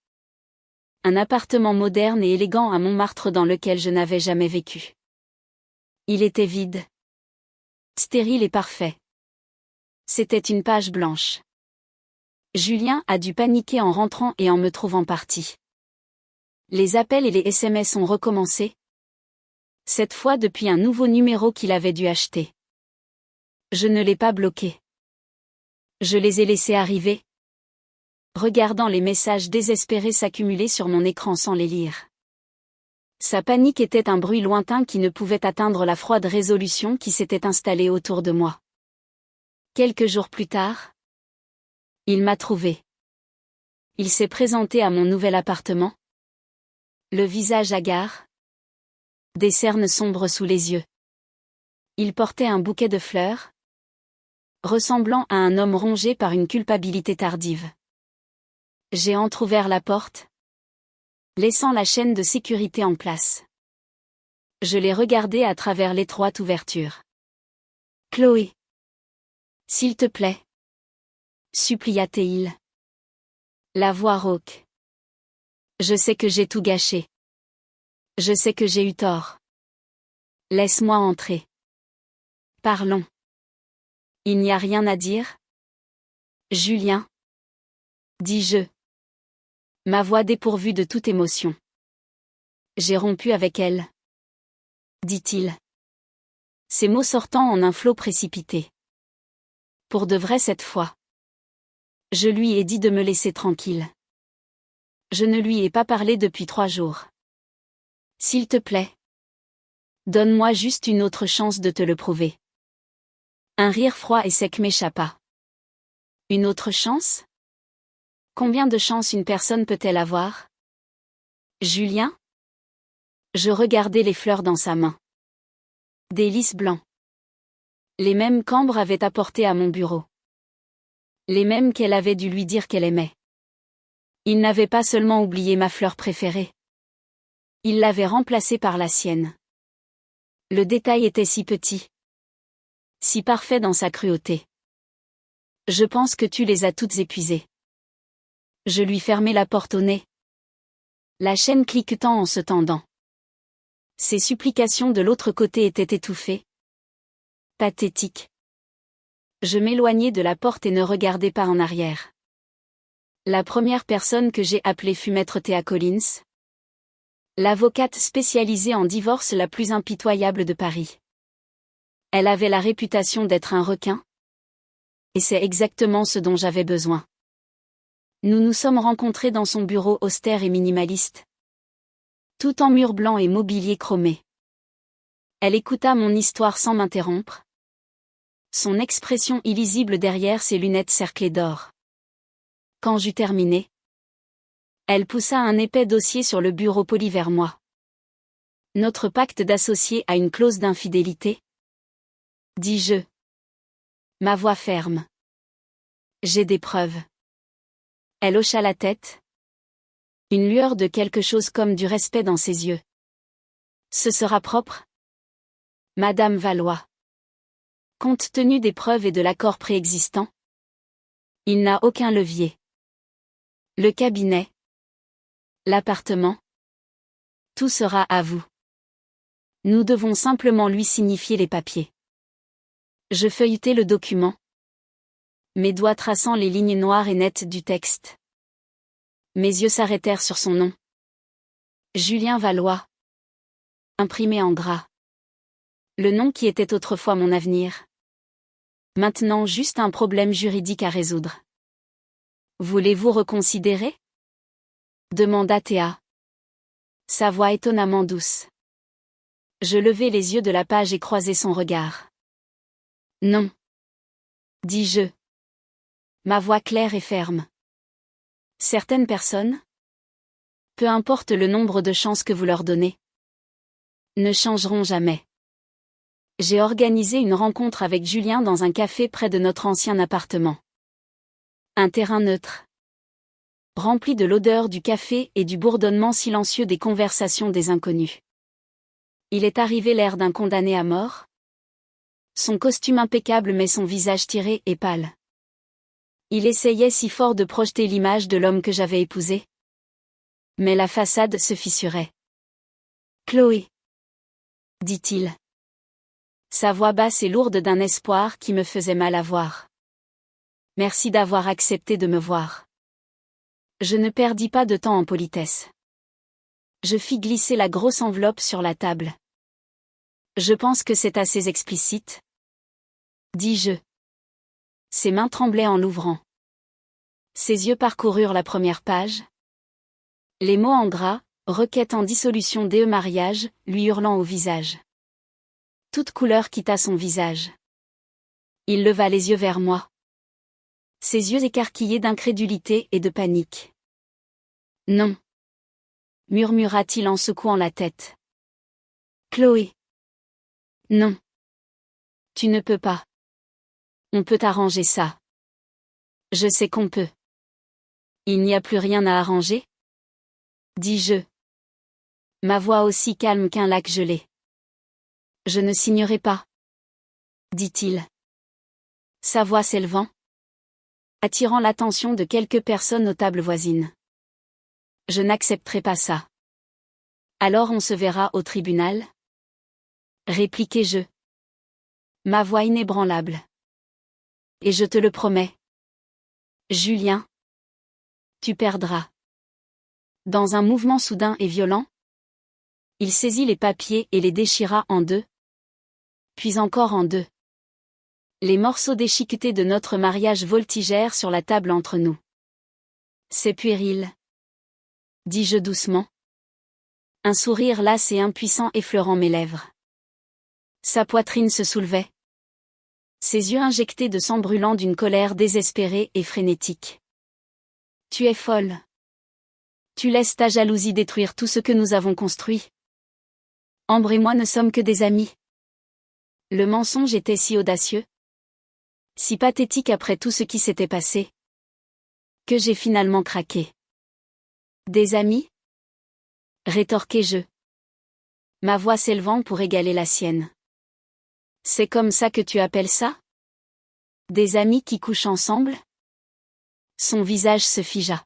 Un appartement moderne et élégant à Montmartre dans lequel je n'avais jamais vécu. Il était vide. Stérile et parfait. C'était une page blanche. Julien a dû paniquer en rentrant et en me trouvant partie. Les appels et les SMS ont recommencé. Cette fois depuis un nouveau numéro qu'il avait dû acheter. Je ne l'ai pas bloqué. Je les ai laissés arriver, regardant les messages désespérés s'accumuler sur mon écran sans les lire. Sa panique était un bruit lointain qui ne pouvait atteindre la froide résolution qui s'était installée autour de moi. Quelques jours plus tard, Il m'a trouvé. Il s'est présenté à mon nouvel appartement. Le visage hagard. Des cernes sombres sous les yeux. Il portait un bouquet de fleurs, ressemblant à un homme rongé par une culpabilité tardive. J'ai entrouvert la porte, laissant la chaîne de sécurité en place. Je l'ai regardé à travers l'étroite ouverture. « Chloé. S'il te plaît. » supplia-t-il. La voix rauque. Je sais que j'ai tout gâché. Je sais que j'ai eu tort. Laisse-moi entrer. Parlons. Il n'y a rien à dire? Julien. Dis-je. Ma voix dépourvue de toute émotion. J'ai rompu avec elle. Dit-il. Ces mots sortant en un flot précipité. Pour de vrai cette fois. Je lui ai dit de me laisser tranquille. Je ne lui ai pas parlé depuis 3 jours. S'il te plaît. Donne-moi juste une autre chance de te le prouver. Un rire froid et sec m'échappa. Une autre chance? Combien de chances une personne peut-elle avoir? Julien? Je regardais les fleurs dans sa main. Des lys blancs. Les mêmes qu'Ambre avait apportées à mon bureau. Les mêmes qu'elle avait dû lui dire qu'elle aimait. Il n'avait pas seulement oublié ma fleur préférée. Il l'avait remplacée par la sienne. Le détail était si petit. Si parfait dans sa cruauté. Je pense que tu les as toutes épuisées. Je lui fermai la porte au nez. La chaîne cliquetant en se tendant. Ses supplications de l'autre côté étaient étouffées. Pathétiques. Je m'éloignai de la porte et ne regardai pas en arrière. La première personne que j'ai appelée fut Maître Thea Collins, l'avocate spécialisée en divorce la plus impitoyable de Paris. Elle avait la réputation d'être un requin. Et c'est exactement ce dont j'avais besoin. Nous nous sommes rencontrés dans son bureau austère et minimaliste. Tout en murs blancs et mobilier chromé. Elle écouta mon histoire sans m'interrompre. Son expression illisible derrière ses lunettes cerclées d'or. Quand j'eus terminé, elle poussa un épais dossier sur le bureau poli vers moi. Notre pacte d'associés a une clause d'infidélité? Dis-je. Ma voix ferme. J'ai des preuves. Elle hocha la tête. Une lueur de quelque chose comme du respect dans ses yeux. Ce sera propre? Madame Valois. Compte tenu des preuves et de l'accord préexistant? Il n'a aucun levier. Le cabinet. L'appartement. Tout sera à vous. Nous devons simplement lui signifier les papiers. Je feuilletai le document. Mes doigts traçant les lignes noires et nettes du texte. Mes yeux s'arrêtèrent sur son nom. Julien Valois. Imprimé en gras. Le nom qui était autrefois mon avenir. Maintenant juste un problème juridique à résoudre. Voulez-vous reconsidérer? Demanda Théa. Sa voix étonnamment douce. Je levai les yeux de la page et croisai son regard. Non. Dis-je. Ma voix claire et ferme. Certaines personnes, peu importe le nombre de chances que vous leur donnez, ne changeront jamais. J'ai organisé une rencontre avec Julien dans un café près de notre ancien appartement. Un terrain neutre. Rempli de l'odeur du café et du bourdonnement silencieux des conversations des inconnus. Il est arrivé l'air d'un condamné à mort. Son costume impeccable mais son visage tiré et pâle. Il essayait si fort de projeter l'image de l'homme que j'avais épousé. Mais la façade se fissurait. Chloé. Dit-il. Sa voix basse et lourde d'un espoir qui me faisait mal à voir. Merci d'avoir accepté de me voir. Je ne perdis pas de temps en politesse. Je fis glisser la grosse enveloppe sur la table. Je pense que c'est assez explicite. Dis-je. Ses mains tremblaient en l'ouvrant. Ses yeux parcoururent la première page. Les mots en gras, requête en dissolution DE mariage, lui hurlant au visage. Toute couleur quitta son visage. Il leva les yeux vers moi. Ses yeux écarquillés d'incrédulité et de panique. Non. Murmura-t-il en secouant la tête. Chloé. Non. Tu ne peux pas. On peut arranger ça. Je sais qu'on peut. Il n'y a plus rien à arranger? Dis-je. Ma voix aussi calme qu'un lac gelé. Je ne signerai pas. Dit-il. Sa voix s'élevant, attirant l'attention de quelques personnes aux tables voisines. Je n'accepterai pas ça. Alors on se verra au tribunal? Répliquai-je. Ma voix inébranlable. Et je te le promets. Julien. Tu perdras. Dans un mouvement soudain et violent, il saisit les papiers et les déchira en deux. Puis encore en deux. Les morceaux déchiquetés de notre mariage voltigèrent sur la table entre nous. C'est puéril. Dis-je doucement. Un sourire las et impuissant effleurant mes lèvres. Sa poitrine se soulevait. Ses yeux injectés de sang brûlant d'une colère désespérée et frénétique. Tu es folle. Tu laisses ta jalousie détruire tout ce que nous avons construit. Ambre et moi ne sommes que des amis. Le mensonge était si audacieux. Si pathétique après tout ce qui s'était passé. Que j'ai finalement craqué. Des amis? Rétorquai-je. Ma voix s'élevant pour égaler la sienne. C'est comme ça que tu appelles ça? Des amis qui couchent ensemble? Son visage se figea.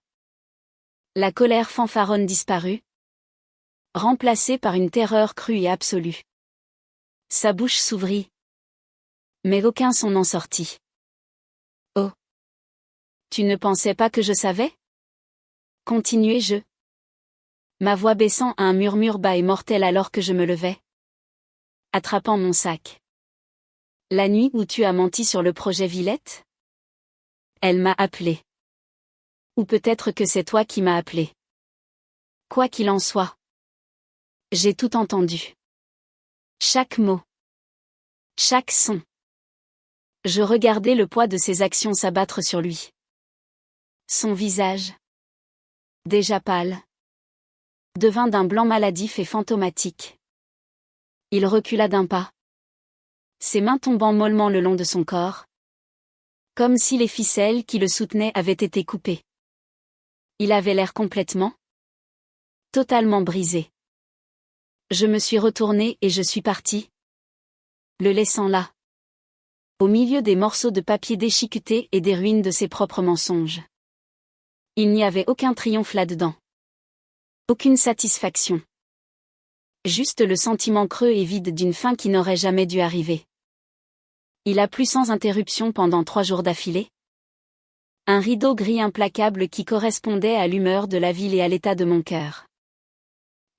La colère fanfaronne disparut, remplacée par une terreur crue et absolue. Sa bouche s'ouvrit. Mais aucun son n'en sortit. Oh! Tu ne pensais pas que je savais? Continuai-je. Ma voix baissant à un murmure bas et mortel alors que je me levais. Attrapant mon sac. La nuit où tu as menti sur le projet Villette? Elle m'a appelé. Ou peut-être que c'est toi qui m'as appelé. Quoi qu'il en soit. J'ai tout entendu. Chaque mot. Chaque son. Je regardais le poids de ses actions s'abattre sur lui. Son visage, déjà pâle, devint d'un blanc maladif et fantomatique. Il recula d'un pas. Ses mains tombant mollement le long de son corps. Comme si les ficelles qui le soutenaient avaient été coupées. Il avait l'air totalement brisé. Je me suis retournée et je suis partie. Le laissant là. Au milieu des morceaux de papier déchiquetés et des ruines de ses propres mensonges. Il n'y avait aucun triomphe là-dedans. Aucune satisfaction. Juste le sentiment creux et vide d'une fin qui n'aurait jamais dû arriver. Il a plu sans interruption pendant 3 jours d'affilée. Un rideau gris implacable qui correspondait à l'humeur de la ville et à l'état de mon cœur.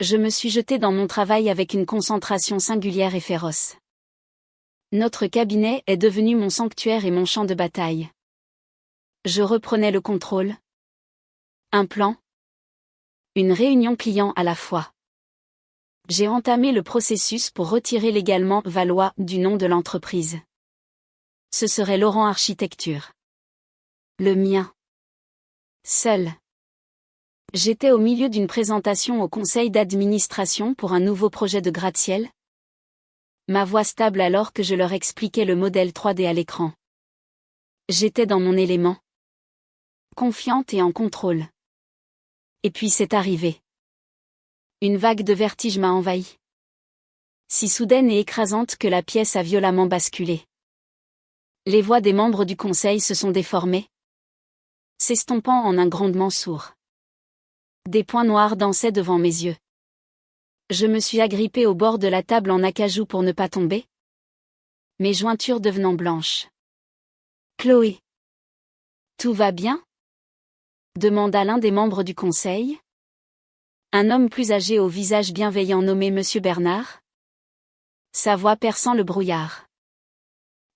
Je me suis jetée dans mon travail avec une concentration singulière et féroce. Notre cabinet est devenu mon sanctuaire et mon champ de bataille. Je reprenais le contrôle. Un plan. Une réunion client à la fois. J'ai entamé le processus pour retirer légalement Valois du nom de l'entreprise. Ce serait Laurent Architecture. Le mien. Seul. J'étais au milieu d'une présentation au conseil d'administration pour un nouveau projet de gratte-ciel. Ma voix stable alors que je leur expliquais le modèle 3D à l'écran. J'étais dans mon élément. Confiante et en contrôle. Et puis c'est arrivé. Une vague de vertige m'a envahi. Si soudaine et écrasante que la pièce a violemment basculé. Les voix des membres du conseil se sont déformées, s'estompant en un grondement sourd. Des points noirs dansaient devant mes yeux. Je me suis agrippée au bord de la table en acajou pour ne pas tomber. Mes jointures devenant blanches. Chloé. Tout va bien? Demanda l'un des membres du conseil. Un homme plus âgé au visage bienveillant nommé Monsieur Bernard. Sa voix perçant le brouillard.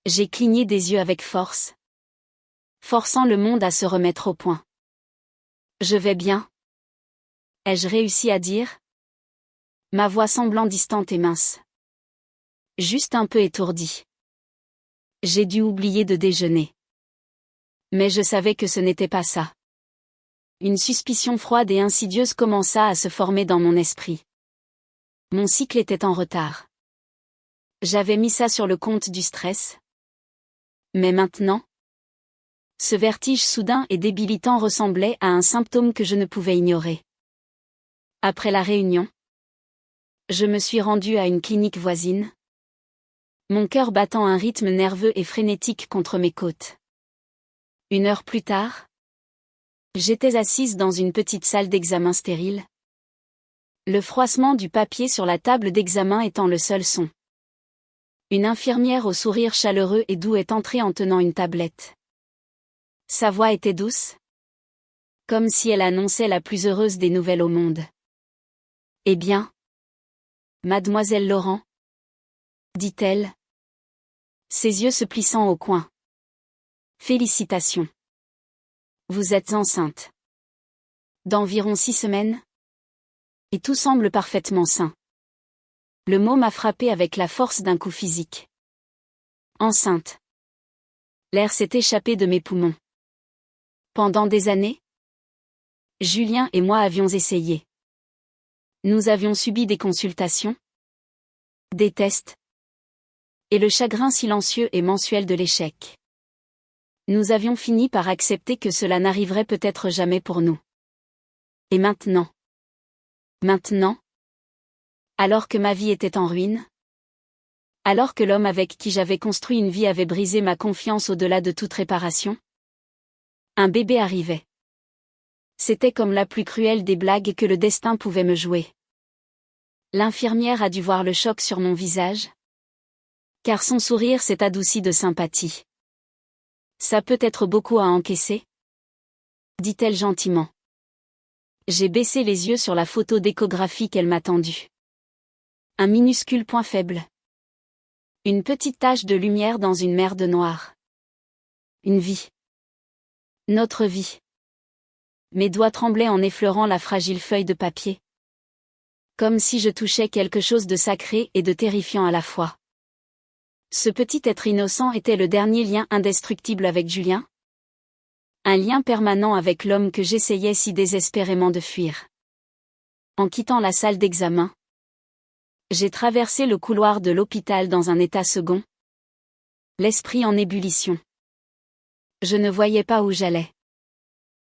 J'ai cligné des yeux avec force. Forçant le monde à se remettre au point. Je vais bien. Ai-je réussi à dire? Ma voix semblant distante et mince. Juste un peu étourdie. J'ai dû oublier de déjeuner. Mais je savais que ce n'était pas ça. Une suspicion froide et insidieuse commença à se former dans mon esprit. Mon cycle était en retard. J'avais mis ça sur le compte du stress. Mais maintenant, ce vertige soudain et débilitant ressemblait à un symptôme que je ne pouvais ignorer. Après la réunion, je me suis rendue à une clinique voisine, mon cœur battant un rythme nerveux et frénétique contre mes côtes. 1 heure plus tard, j'étais assise dans une petite salle d'examen stérile, le froissement du papier sur la table d'examen étant le seul son. Une infirmière au sourire chaleureux et doux est entrée en tenant une tablette. Sa voix était douce, comme si elle annonçait la plus heureuse des nouvelles au monde. « Eh bien, mademoiselle Laurent ?» dit-elle, ses yeux se plissant au coin. « Félicitations. Vous êtes enceinte. D'environ 6 semaines ? Et tout semble parfaitement sain. » Le mot m'a frappé avec la force d'un coup physique. Enceinte. L'air s'est échappé de mes poumons. Pendant des années, Julien et moi avions essayé. Nous avions subi des consultations, des tests, et le chagrin silencieux et mensuel de l'échec. Nous avions fini par accepter que cela n'arriverait peut-être jamais pour nous. Et maintenant, alors que ma vie était en ruine, alors que l'homme avec qui j'avais construit une vie avait brisé ma confiance au-delà de toute réparation, un bébé arrivait. C'était comme la plus cruelle des blagues que le destin pouvait me jouer. L'infirmière a dû voir le choc sur mon visage, car son sourire s'est adouci de sympathie. Ça peut être beaucoup à encaisser, dit-elle gentiment. J'ai baissé les yeux sur la photo d'échographie qu'elle m'a tendue. Un minuscule point faible. Une petite tache de lumière dans une mer de noir. Une vie. Notre vie. Mes doigts tremblaient en effleurant la fragile feuille de papier. Comme si je touchais quelque chose de sacré et de terrifiant à la fois. Ce petit être innocent était le dernier lien indestructible avec Julien. Un lien permanent avec l'homme que j'essayais si désespérément de fuir. En quittant la salle d'examen, j'ai traversé le couloir de l'hôpital dans un état second. L'esprit en ébullition. Je ne voyais pas où j'allais.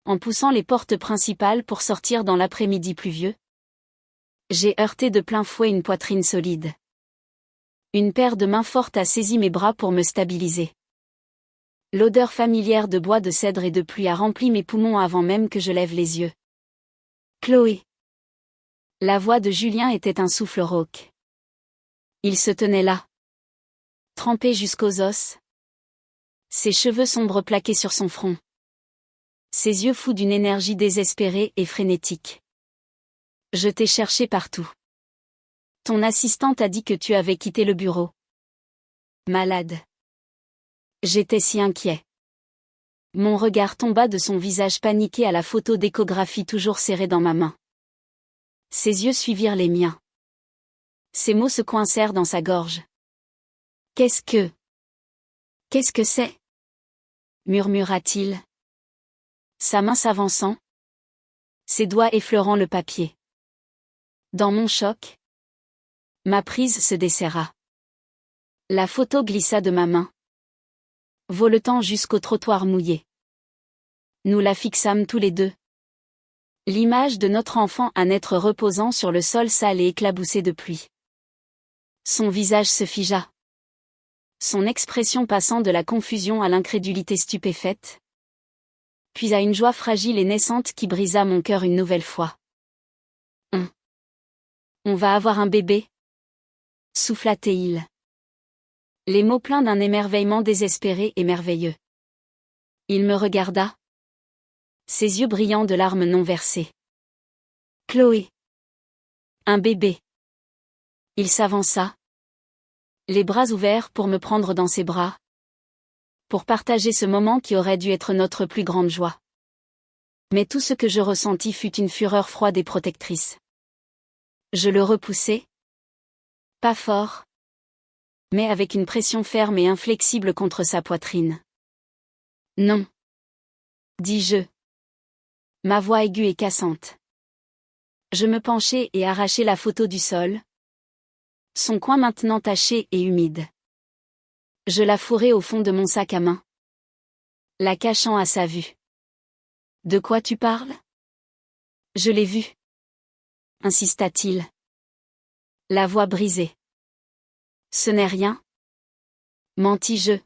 En poussant les portes principales pour sortir dans l'après-midi pluvieux, j'ai heurté de plein fouet une poitrine solide. Une paire de mains fortes a saisi mes bras pour me stabiliser. L'odeur familière de bois de cèdre et de pluie a rempli mes poumons avant même que je lève les yeux. Chloé. La voix de Julien était un souffle rauque. Il se tenait là, trempé jusqu'aux os, ses cheveux sombres plaqués sur son front. Ses yeux fous d'une énergie désespérée et frénétique. Je t'ai cherché partout. Ton assistante a dit que tu avais quitté le bureau. Malade. J'étais si inquiet. Mon regard tomba de son visage paniqué à la photo d'échographie toujours serrée dans ma main. Ses yeux suivirent les miens. Ses mots se coincèrent dans sa gorge. Qu'est-ce que c'est ? Murmura-t-il. Sa main s'avançant, ses doigts effleurant le papier. Dans mon choc, ma prise se desserra. La photo glissa de ma main, voletant jusqu'au trottoir mouillé. Nous la fixâmes tous les deux. L'image de notre enfant à naître reposant sur le sol sale et éclaboussé de pluie. Son visage se figea. Son expression passant de la confusion à l'incrédulité stupéfaite, puis à une joie fragile et naissante qui brisa mon cœur une nouvelle fois. On va avoir un bébé ? Souffla-t-il. Les mots pleins d'un émerveillement désespéré et merveilleux. Il me regarda, ses yeux brillants de larmes non versées. Chloé. Un bébé. Il s'avança, les bras ouverts pour me prendre dans ses bras, pour partager ce moment qui aurait dû être notre plus grande joie. Mais tout ce que je ressentis fut une fureur froide et protectrice. Je le repoussai. Pas fort, mais avec une pression ferme et inflexible contre sa poitrine. Non. dis-je. Ma voix aiguë et cassante. Je me penchai et arrachai la photo du sol. Son coin maintenant taché et humide. Je la fourrai au fond de mon sac à main, la cachant à sa vue. De quoi tu parles? Je l'ai vue, insista-t-il. La voix brisée. Ce n'est rien, mentis-je,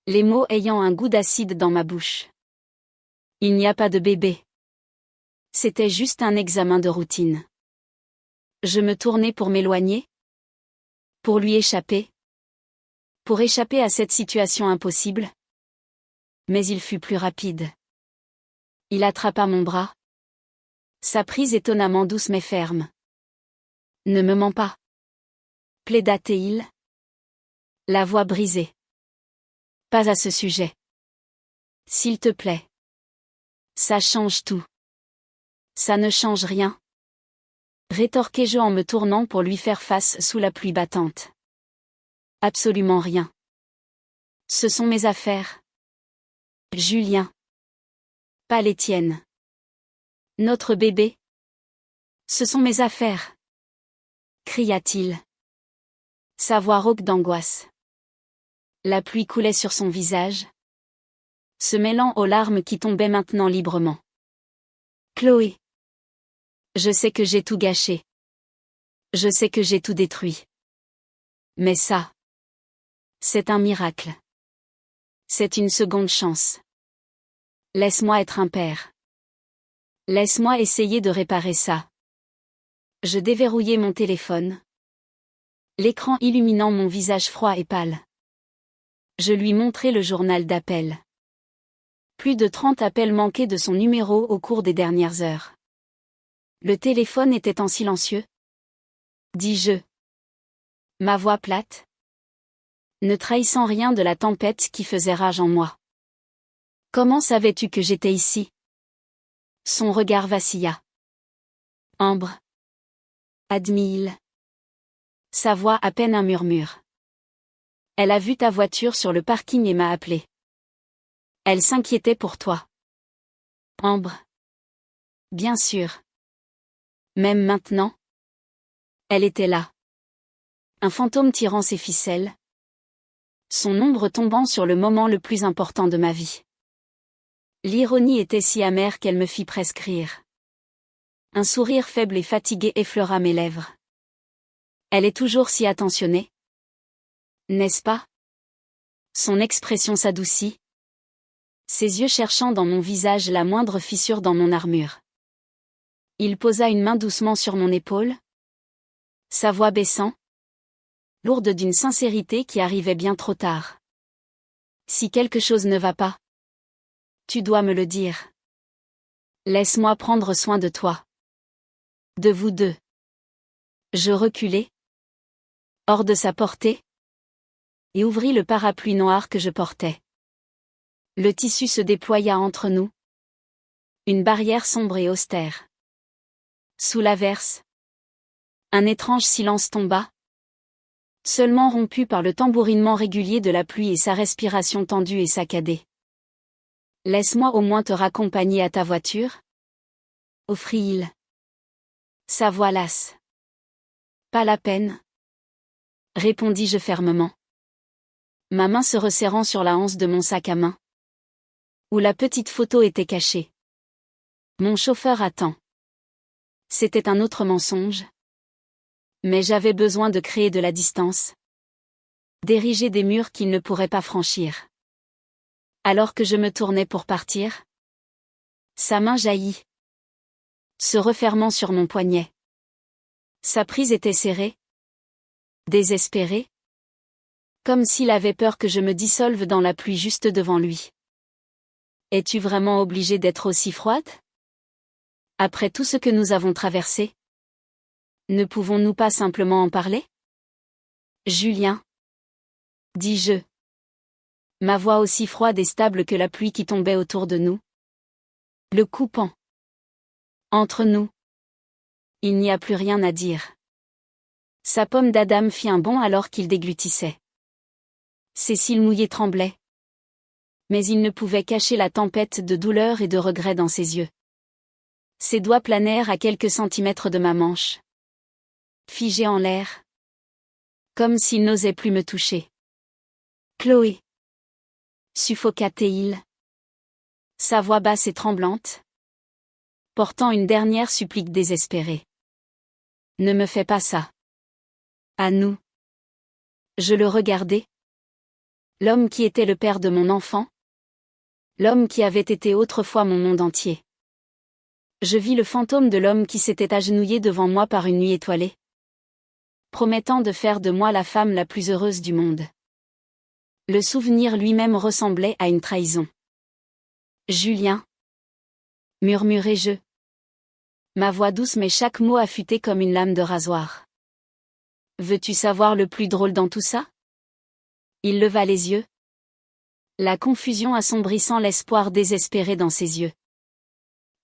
les mots ayant un goût d'acide dans ma bouche. Il n'y a pas de bébé. C'était juste un examen de routine. Je me tournai pour m'éloigner, pour lui échapper, pour échapper à cette situation impossible. Mais il fut plus rapide. Il attrapa mon bras. Sa prise étonnamment douce mais ferme. Ne me mens pas, plaida-t-il. La voix brisée. Pas à ce sujet. S'il te plaît. Ça change tout. Ça ne change rien. Rétorquai-je en me tournant pour lui faire face sous la pluie battante. Absolument rien. Ce sont mes affaires. Julien. Pas les tiennes. Notre bébé. Ce sont mes affaires. Cria-t-il. Sa voix rauque d'angoisse. La pluie coulait sur son visage, se mêlant aux larmes qui tombaient maintenant librement. Chloé. Je sais que j'ai tout gâché. Je sais que j'ai tout détruit. Mais ça, c'est un miracle. C'est une seconde chance. Laisse-moi être un père. Laisse-moi essayer de réparer ça. Je déverrouillai mon téléphone, l'écran illuminant mon visage froid et pâle. Je lui montrai le journal d'appels. Plus de 30 appels manqués de son numéro au cours des dernières heures. Le téléphone était en silencieux. Dis-je. Ma voix plate, ne trahissant rien de la tempête qui faisait rage en moi. Comment savais-tu que j'étais ici? Son regard vacilla. Ambre. Admit-il. Sa voix à peine un murmure. Elle a vu ta voiture sur le parking et m'a appelé. Elle s'inquiétait pour toi. Ambre. Bien sûr. Même maintenant. Elle était là. Un fantôme tirant ses ficelles. Son ombre tombant sur le moment le plus important de ma vie. L'ironie était si amère qu'elle me fit presque rire. Un sourire faible et fatigué effleura mes lèvres. Elle est toujours si attentionnée. N'est-ce pas? Son expression s'adoucit. Ses yeux cherchant dans mon visage la moindre fissure dans mon armure. Il posa une main doucement sur mon épaule. Sa voix baissant, lourde d'une sincérité qui arrivait bien trop tard. Si quelque chose ne va pas, tu dois me le dire. Laisse-moi prendre soin de toi. De vous deux. Je reculai, hors de sa portée, et ouvris le parapluie noir que je portais. Le tissu se déploya entre nous. Une barrière sombre et austère. Sous l'averse, un étrange silence tomba, seulement rompu par le tambourinement régulier de la pluie et sa respiration tendue et saccadée. Laisse-moi au moins te raccompagner à ta voiture, offrit-il. Sa voix lasse. Pas la peine, répondis-je fermement. Ma main se resserrant sur la hanse de mon sac à main, où la petite photo était cachée. Mon chauffeur attend. C'était un autre mensonge. Mais j'avais besoin de créer de la distance, d'ériger des murs qu'il ne pourrait pas franchir. Alors que je me tournais pour partir, sa main jaillit, se refermant sur mon poignet. Sa prise était serrée, désespérée, comme s'il avait peur que je me dissolve dans la pluie juste devant lui. Es-tu vraiment obligée d'être aussi froide? Après tout ce que nous avons traversé? Ne pouvons-nous pas simplement en parler? Julien, dis-je. Ma voix aussi froide et stable que la pluie qui tombait autour de nous. Le coupant. Entre nous, il n'y a plus rien à dire. Sa pomme d'Adam fit un bond alors qu'il déglutissait. Ses cils mouillés tremblaient. Mais il ne pouvait cacher la tempête de douleur et de regret dans ses yeux. Ses doigts planèrent à quelques centimètres de ma manche. Figés en l'air. Comme s'il n'osait plus me toucher. Chloé. Suffoqua-t-il. Sa voix basse et tremblante. Portant une dernière supplique désespérée. Ne me fais pas ça. À nous. Je le regardais. L'homme qui était le père de mon enfant. L'homme qui avait été autrefois mon monde entier. Je vis le fantôme de l'homme qui s'était agenouillé devant moi par une nuit étoilée. Promettant de faire de moi la femme la plus heureuse du monde. Le souvenir lui-même ressemblait à une trahison. Julien. Murmurai-je. Ma voix douce mais chaque mot affûté comme une lame de rasoir. Veux-tu savoir le plus drôle dans tout ça? Il leva les yeux. La confusion assombrissant l'espoir désespéré dans ses yeux.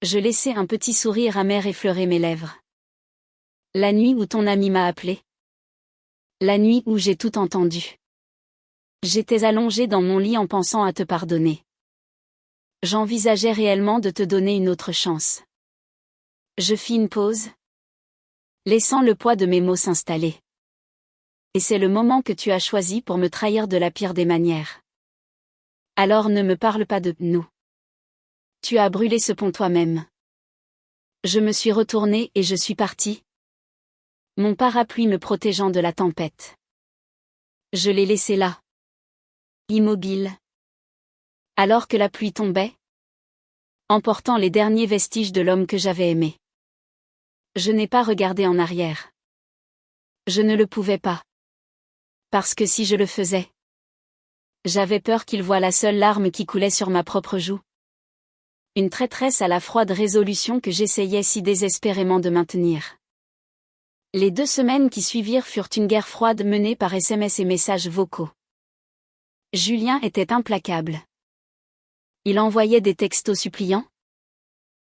Je laissai un petit sourire amer effleurer mes lèvres. La nuit où ton ami m'a appelé. La nuit où j'ai tout entendu. J'étais allongée dans mon lit en pensant à te pardonner. J'envisageais réellement de te donner une autre chance. Je fis une pause, laissant le poids de mes mots s'installer. Et c'est le moment que tu as choisi pour me trahir de la pire des manières. Alors ne me parle pas de « nous ». Tu as brûlé ce pont toi-même. Je me suis retournée et je suis partie. Mon parapluie me protégeant de la tempête. Je l'ai laissé là. Immobile. Alors que la pluie tombait. Emportant les derniers vestiges de l'homme que j'avais aimé. Je n'ai pas regardé en arrière. Je ne le pouvais pas. Parce que si je le faisais, j'avais peur qu'il voie la seule larme qui coulait sur ma propre joue. Une traîtresse à la froide résolution que j'essayais si désespérément de maintenir. Les 2 semaines qui suivirent furent une guerre froide menée par SMS et messages vocaux. Julien était implacable. Il envoyait des textos suppliants.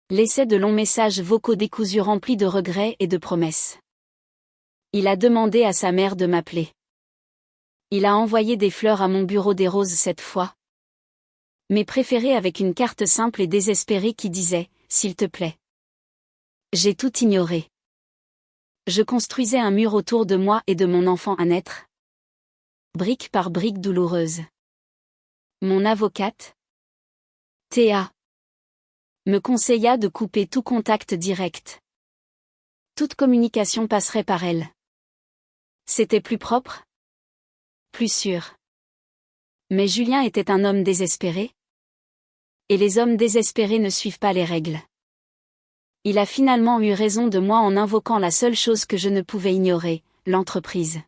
Laissait de longs messages vocaux décousus remplis de regrets et de promesses. Il a demandé à sa mère de m'appeler. Il a envoyé des fleurs à mon bureau des roses cette fois. Mes préférées avec une carte simple et désespérée qui disait « S'il te plaît ». J'ai tout ignoré. Je construisais un mur autour de moi et de mon enfant à naître. Brique par brique douloureuse. Mon avocate, Théa, me conseilla de couper tout contact direct. Toute communication passerait par elle. C'était plus propre, plus sûr. Mais Julien était un homme désespéré. Et les hommes désespérés ne suivent pas les règles. Il a finalement eu raison de moi en invoquant la seule chose que je ne pouvais ignorer, l'entreprise.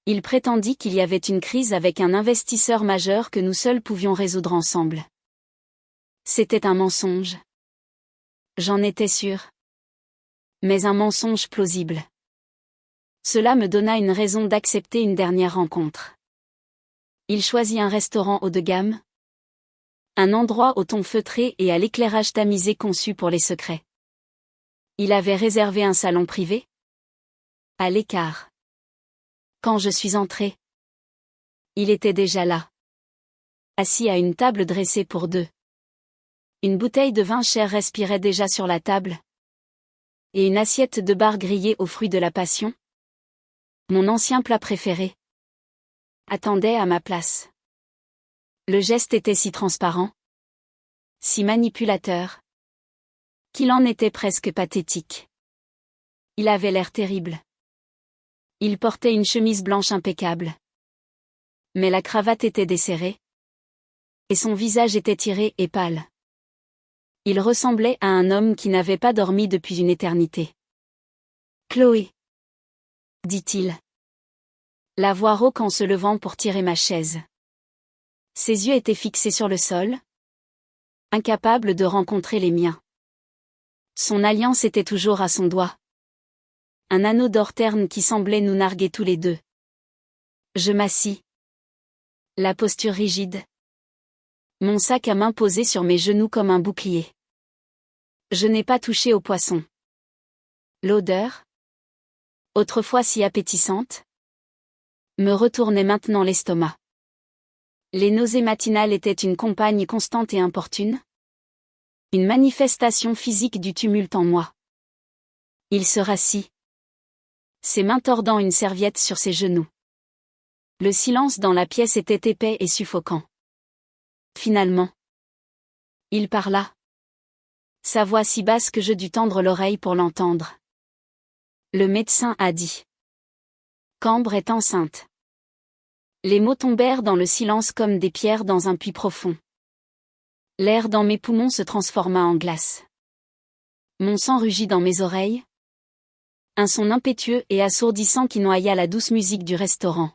Il prétendit qu'il y avait une crise avec un investisseur majeur que nous seuls pouvions résoudre ensemble. C'était un mensonge. J'en étais sûre. Mais un mensonge plausible. Cela me donna une raison d'accepter une dernière rencontre. Il choisit un restaurant haut de gamme. Un endroit au ton feutré et à l'éclairage tamisé conçu pour les secrets. Il avait réservé un salon privé. À l'écart. Quand je suis entrée, il était déjà là. Assis à une table dressée pour 2. Une bouteille de vin cher respirait déjà sur la table. Et une assiette de bar grillée aux fruits de la passion. Mon ancien plat préféré. Attendait à ma place. Le geste était si transparent. Si manipulateur. Qu'il en était presque pathétique. Il avait l'air terrible. Il portait une chemise blanche impeccable. Mais la cravate était desserrée. Et son visage était tiré et pâle. Il ressemblait à un homme qui n'avait pas dormi depuis une éternité. Chloé, dit-il. La voix rauque en se levant pour tirer ma chaise. Ses yeux étaient fixés sur le sol. Incapable de rencontrer les miens. Son alliance était toujours à son doigt. Un anneau d'or terne qui semblait nous narguer tous les 2. Je m'assis. La posture rigide. Mon sac à main posé sur mes genoux comme un bouclier. Je n'ai pas touché au poisson. L'odeur, autrefois si appétissante, me retournait maintenant l'estomac. Les nausées matinales étaient une compagne constante et importune. Une manifestation physique du tumulte en moi. Il se rassit. Ses mains tordant une serviette sur ses genoux. Le silence dans la pièce était épais et suffocant. Finalement. Il parla. Sa voix si basse que je dus tendre l'oreille pour l'entendre. Le médecin a dit. Cambre est enceinte. Les mots tombèrent dans le silence comme des pierres dans un puits profond. L'air dans mes poumons se transforma en glace. Mon sang rugit dans mes oreilles. Un son impétueux et assourdissant qui noya la douce musique du restaurant.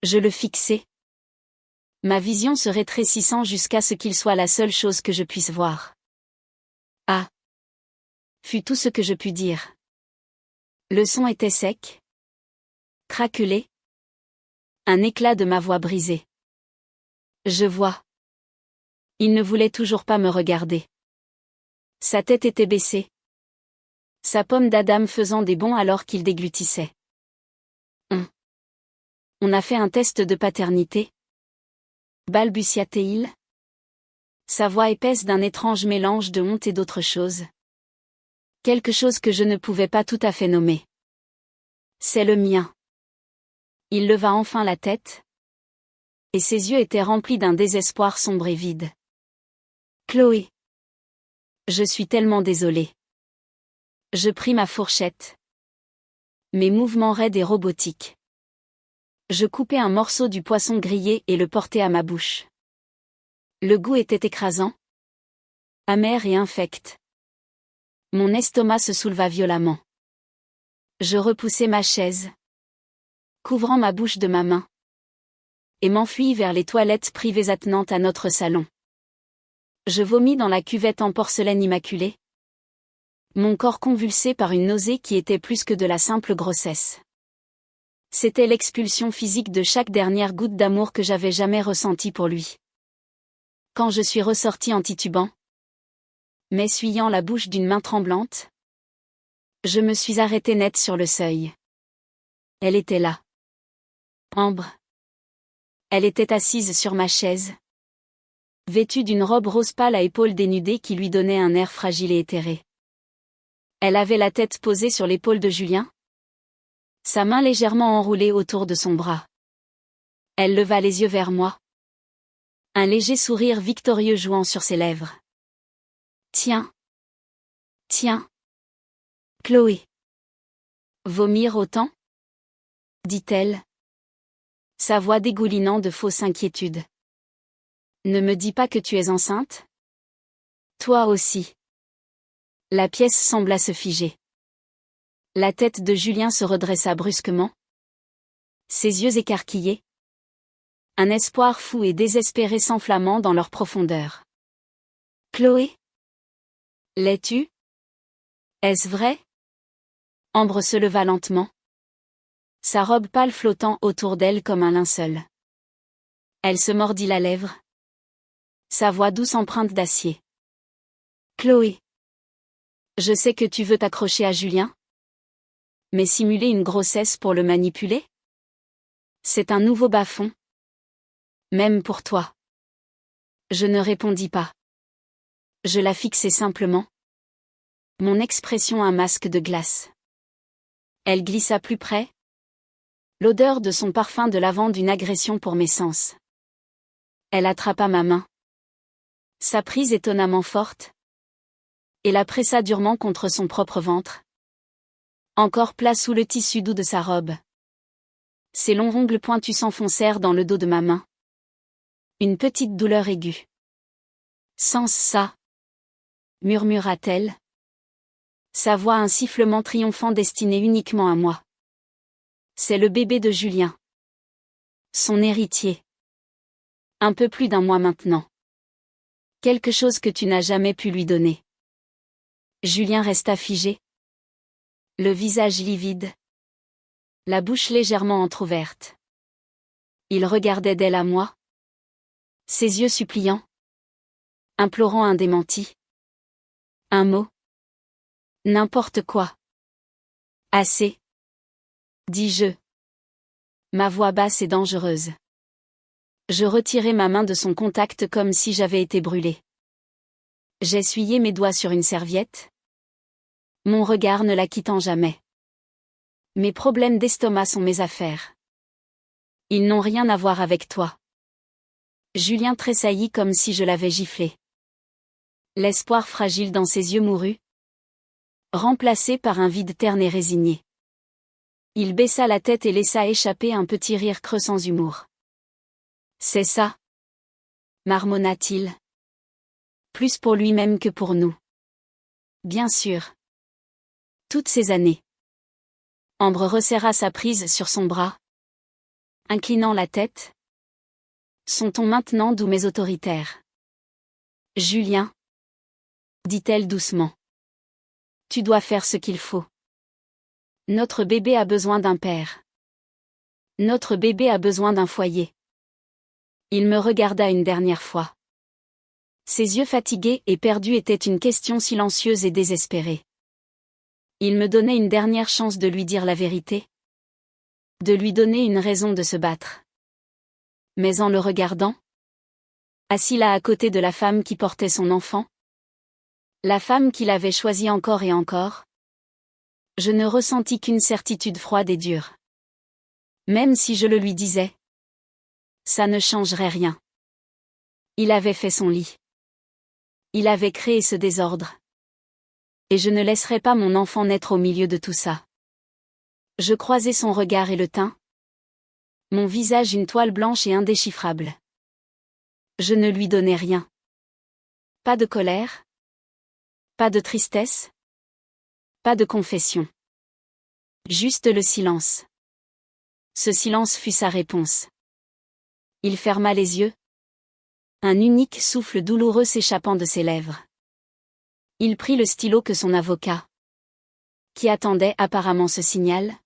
Je le fixai. Ma vision se rétrécissant jusqu'à ce qu'il soit la seule chose que je puisse voir. Ah! Fut tout ce que je pus dire. Le son était sec. Craquelé. Un éclat de ma voix brisée. Je vois. Il ne voulait toujours pas me regarder. Sa tête était baissée. Sa pomme d'Adam faisant des bonds alors qu'il déglutissait. On a fait un test de paternité. Balbutia-t-il. Sa voix épaisse d'un étrange mélange de honte et d'autre chose. Quelque chose que je ne pouvais pas tout à fait nommer. C'est le mien. Il leva enfin la tête. Et ses yeux étaient remplis d'un désespoir sombre et vide. Chloé. Je suis tellement désolée. Je pris ma fourchette. Mes mouvements raides et robotiques. Je coupai un morceau du poisson grillé et le portai à ma bouche. Le goût était écrasant. Amer et infect. Mon estomac se souleva violemment. Je repoussai ma chaise. Couvrant ma bouche de ma main. Et m'enfuis vers les toilettes privées attenantes à notre salon. Je vomis dans la cuvette en porcelaine immaculée. Mon corps convulsé par une nausée qui était plus que de la simple grossesse. C'était l'expulsion physique de chaque dernière goutte d'amour que j'avais jamais ressentie pour lui. Quand je suis ressorti en titubant, m'essuyant la bouche d'une main tremblante, je me suis arrêté net sur le seuil. Elle était là. Ambre. Elle était assise sur ma chaise. Vêtue d'une robe rose pâle à épaules dénudées qui lui donnait un air fragile et éthéré. Elle avait la tête posée sur l'épaule de Julien. Sa main légèrement enroulée autour de son bras. Elle leva les yeux vers moi. Un léger sourire victorieux jouant sur ses lèvres. Tiens. Tiens. Chloé. Vomir autant? Dit-elle. Sa voix dégoulinant de fausse inquiétude. Ne me dis pas que tu es enceinte? Toi aussi. La pièce sembla se figer. La tête de Julien se redressa brusquement. Ses yeux écarquillés. Un espoir fou et désespéré s'enflammant dans leur profondeur. Chloé? L'es-tu? Est-ce vrai? Ambre se leva lentement. Sa robe pâle flottant autour d'elle comme un linceul. Elle se mordit la lèvre. Sa voix douce empreinte d'acier. Chloé. Je sais que tu veux t'accrocher à Julien. Mais simuler une grossesse pour le manipuler? C'est un nouveau bas-fond. Même pour toi. Je ne répondis pas. Je la fixai simplement. Mon expression un masque de glace. Elle glissa plus près. L'odeur de son parfum de lavande d'une agression pour mes sens. Elle attrapa ma main. Sa prise étonnamment forte. Et la pressa durement contre son propre ventre. Encore plat sous le tissu doux de sa robe. Ses longs ongles pointus s'enfoncèrent dans le dos de ma main. Une petite douleur aiguë. Sans ça, murmura-t-elle. Sa voix un sifflement triomphant destiné uniquement à moi. C'est le bébé de Julien. Son héritier. Un peu plus d'un mois maintenant. Quelque chose que tu n'as jamais pu lui donner. Julien resta figé. Le visage livide. La bouche légèrement entr'ouverte. Il regardait d'elle à moi. Ses yeux suppliants. Implorant un démenti. Un mot. N'importe quoi. Assez. Dis-je. Ma voix basse et dangereuse. Je retirai ma main de son contact comme si j'avais été brûlée. J'essuyai mes doigts sur une serviette. Mon regard ne la quittant jamais. Mes problèmes d'estomac sont mes affaires. Ils n'ont rien à voir avec toi. Julien tressaillit comme si je l'avais giflé. L'espoir fragile dans ses yeux mourut, remplacé par un vide terne et résigné. Il baissa la tête et laissa échapper un petit rire creux sans humour. C'est ça, marmonna-t-il. Plus pour lui-même que pour nous. Bien sûr. Toutes ces années. Ambre resserra sa prise sur son bras, inclinant la tête. Son ton maintenant doux mais autoritaire. Julien, dit-elle doucement. Tu dois faire ce qu'il faut. Notre bébé a besoin d'un père. Notre bébé a besoin d'un foyer. Il me regarda une dernière fois. Ses yeux fatigués et perdus étaient une question silencieuse et désespérée. Il me donnait une dernière chance de lui dire la vérité. De lui donner une raison de se battre. Mais en le regardant, assis là à côté de la femme qui portait son enfant, la femme qu'il avait choisie encore et encore, je ne ressentis qu'une certitude froide et dure. Même si je le lui disais, ça ne changerait rien. Il avait fait son lit. Il avait créé ce désordre. Et je ne laisserai pas mon enfant naître au milieu de tout ça. Je croisai son regard et le tint. Mon visage une toile blanche et indéchiffrable. Je ne lui donnai rien. Pas de colère. Pas de tristesse. Pas de confession. Juste le silence. Ce silence fut sa réponse. Il ferma les yeux. Un unique souffle douloureux s'échappant de ses lèvres. Il prit le stylo que son avocat, qui attendait apparemment ce signal,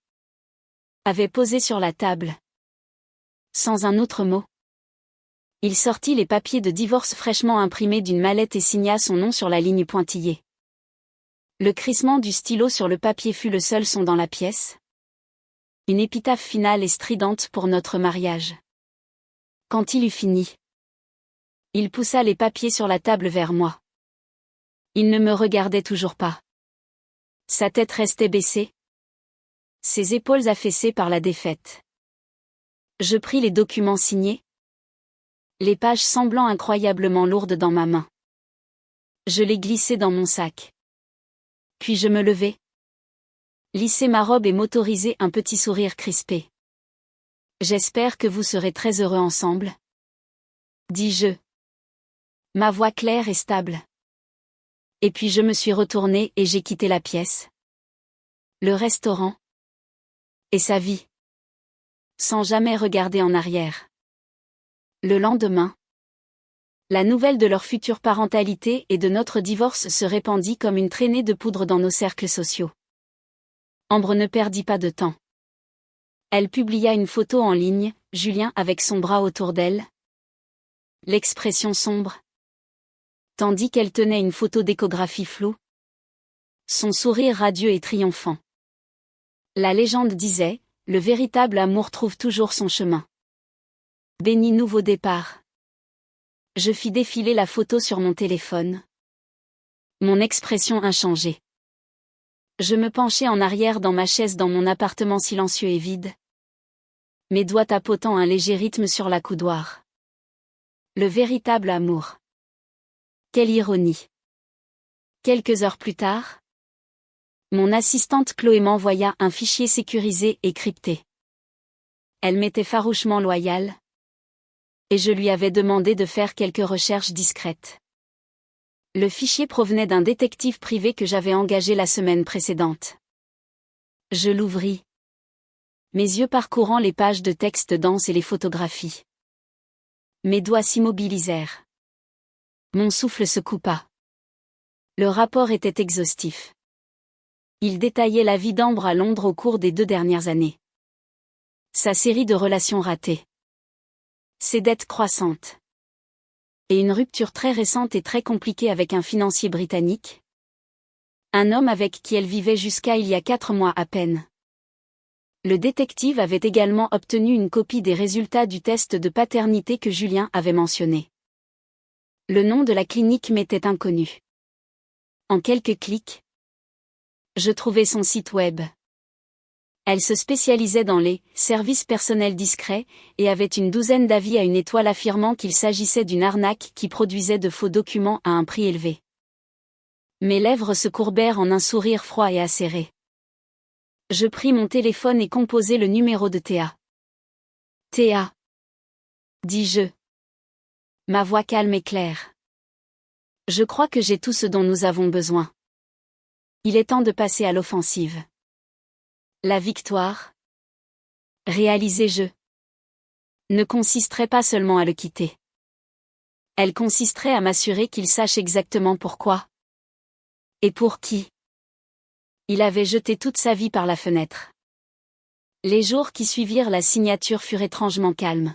avait posé sur la table. Sans un autre mot. Il sortit les papiers de divorce fraîchement imprimés d'une mallette et signa son nom sur la ligne pointillée. Le crissement du stylo sur le papier fut le seul son dans la pièce. Une épitaphe finale et stridente pour notre mariage. Quand il eut fini, il poussa les papiers sur la table vers moi. Il ne me regardait toujours pas. Sa tête restait baissée. Ses épaules affaissées par la défaite. Je pris les documents signés. Les pages semblant incroyablement lourdes dans ma main. Je les glissai dans mon sac. Puis je me levai. Lissai ma robe et m'autorisai un petit sourire crispé. J'espère que vous serez très heureux ensemble. Dis-je. Ma voix claire et stable. Et puis je me suis retournée et j'ai quitté la pièce. Le restaurant. Et sa vie. Sans jamais regarder en arrière. Le lendemain, la nouvelle de leur future parentalité et de notre divorce se répandit comme une traînée de poudre dans nos cercles sociaux. Ambre ne perdit pas de temps. Elle publia une photo en ligne, Julien avec son bras autour d'elle. L'expression sombre. Tandis qu'elle tenait une photo d'échographie floue. Son sourire radieux et triomphant. La légende disait, le véritable amour trouve toujours son chemin. Béni nouveau départ. Je fis défiler la photo sur mon téléphone. Mon expression inchangée. Je me penchai en arrière dans ma chaise dans mon appartement silencieux et vide. Mes doigts tapotant un léger rythme sur la coudoir. Le véritable amour. Quelle ironie. Quelques heures plus tard, mon assistante Chloé m'envoya un fichier sécurisé et crypté. Elle m'était farouchement loyale. Et je lui avais demandé de faire quelques recherches discrètes. Le fichier provenait d'un détective privé que j'avais engagé la semaine précédente. Je l'ouvris. Mes yeux parcourant les pages de texte denses et les photographies. Mes doigts s'immobilisèrent. Mon souffle se coupa. Le rapport était exhaustif. Il détaillait la vie d'Ambre à Londres au cours des 2 dernières années. Sa série de relations ratées. Ses dettes croissantes. Et une rupture très récente et très compliquée avec un financier britannique. Un homme avec qui elle vivait jusqu'à il y a 4 mois à peine. Le détective avait également obtenu une copie des résultats du test de paternité que Julien avait mentionné. Le nom de la clinique m'était inconnu. En quelques clics, je trouvais son site web. Elle se spécialisait dans les services personnels discrets et avait une douzaine d'avis à une étoile affirmant qu'il s'agissait d'une arnaque qui produisait de faux documents à un prix élevé. Mes lèvres se courbèrent en un sourire froid et acéré. Je pris mon téléphone et composai le numéro de Théa. Théa, dis-je. Ma voix calme et claire. Je crois que j'ai tout ce dont nous avons besoin. Il est temps de passer à l'offensive. La victoire, réalisai-je, ne consisterait pas seulement à le quitter. Elle consisterait à m'assurer qu'il sache exactement pourquoi. Et pour qui. Il avait jeté toute sa vie par la fenêtre. Les jours qui suivirent la signature furent étrangement calmes.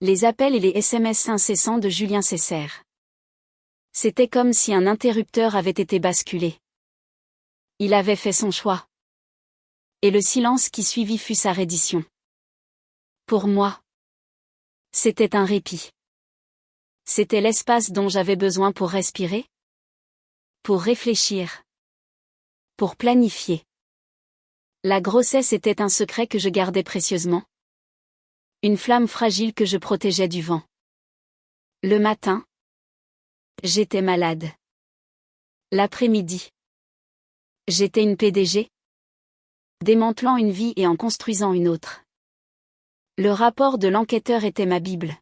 Les appels et les SMS incessants de Julien cessèrent. C'était comme si un interrupteur avait été basculé. Il avait fait son choix. Et le silence qui suivit fut sa reddition. Pour moi, c'était un répit. C'était l'espace dont j'avais besoin pour respirer, pour réfléchir, pour planifier. La grossesse était un secret que je gardais précieusement. Une flamme fragile que je protégeais du vent. Le matin, j'étais malade. L'après-midi, j'étais une PDG. Démantelant une vie et en construisant une autre. Le rapport de l'enquêteur était ma Bible.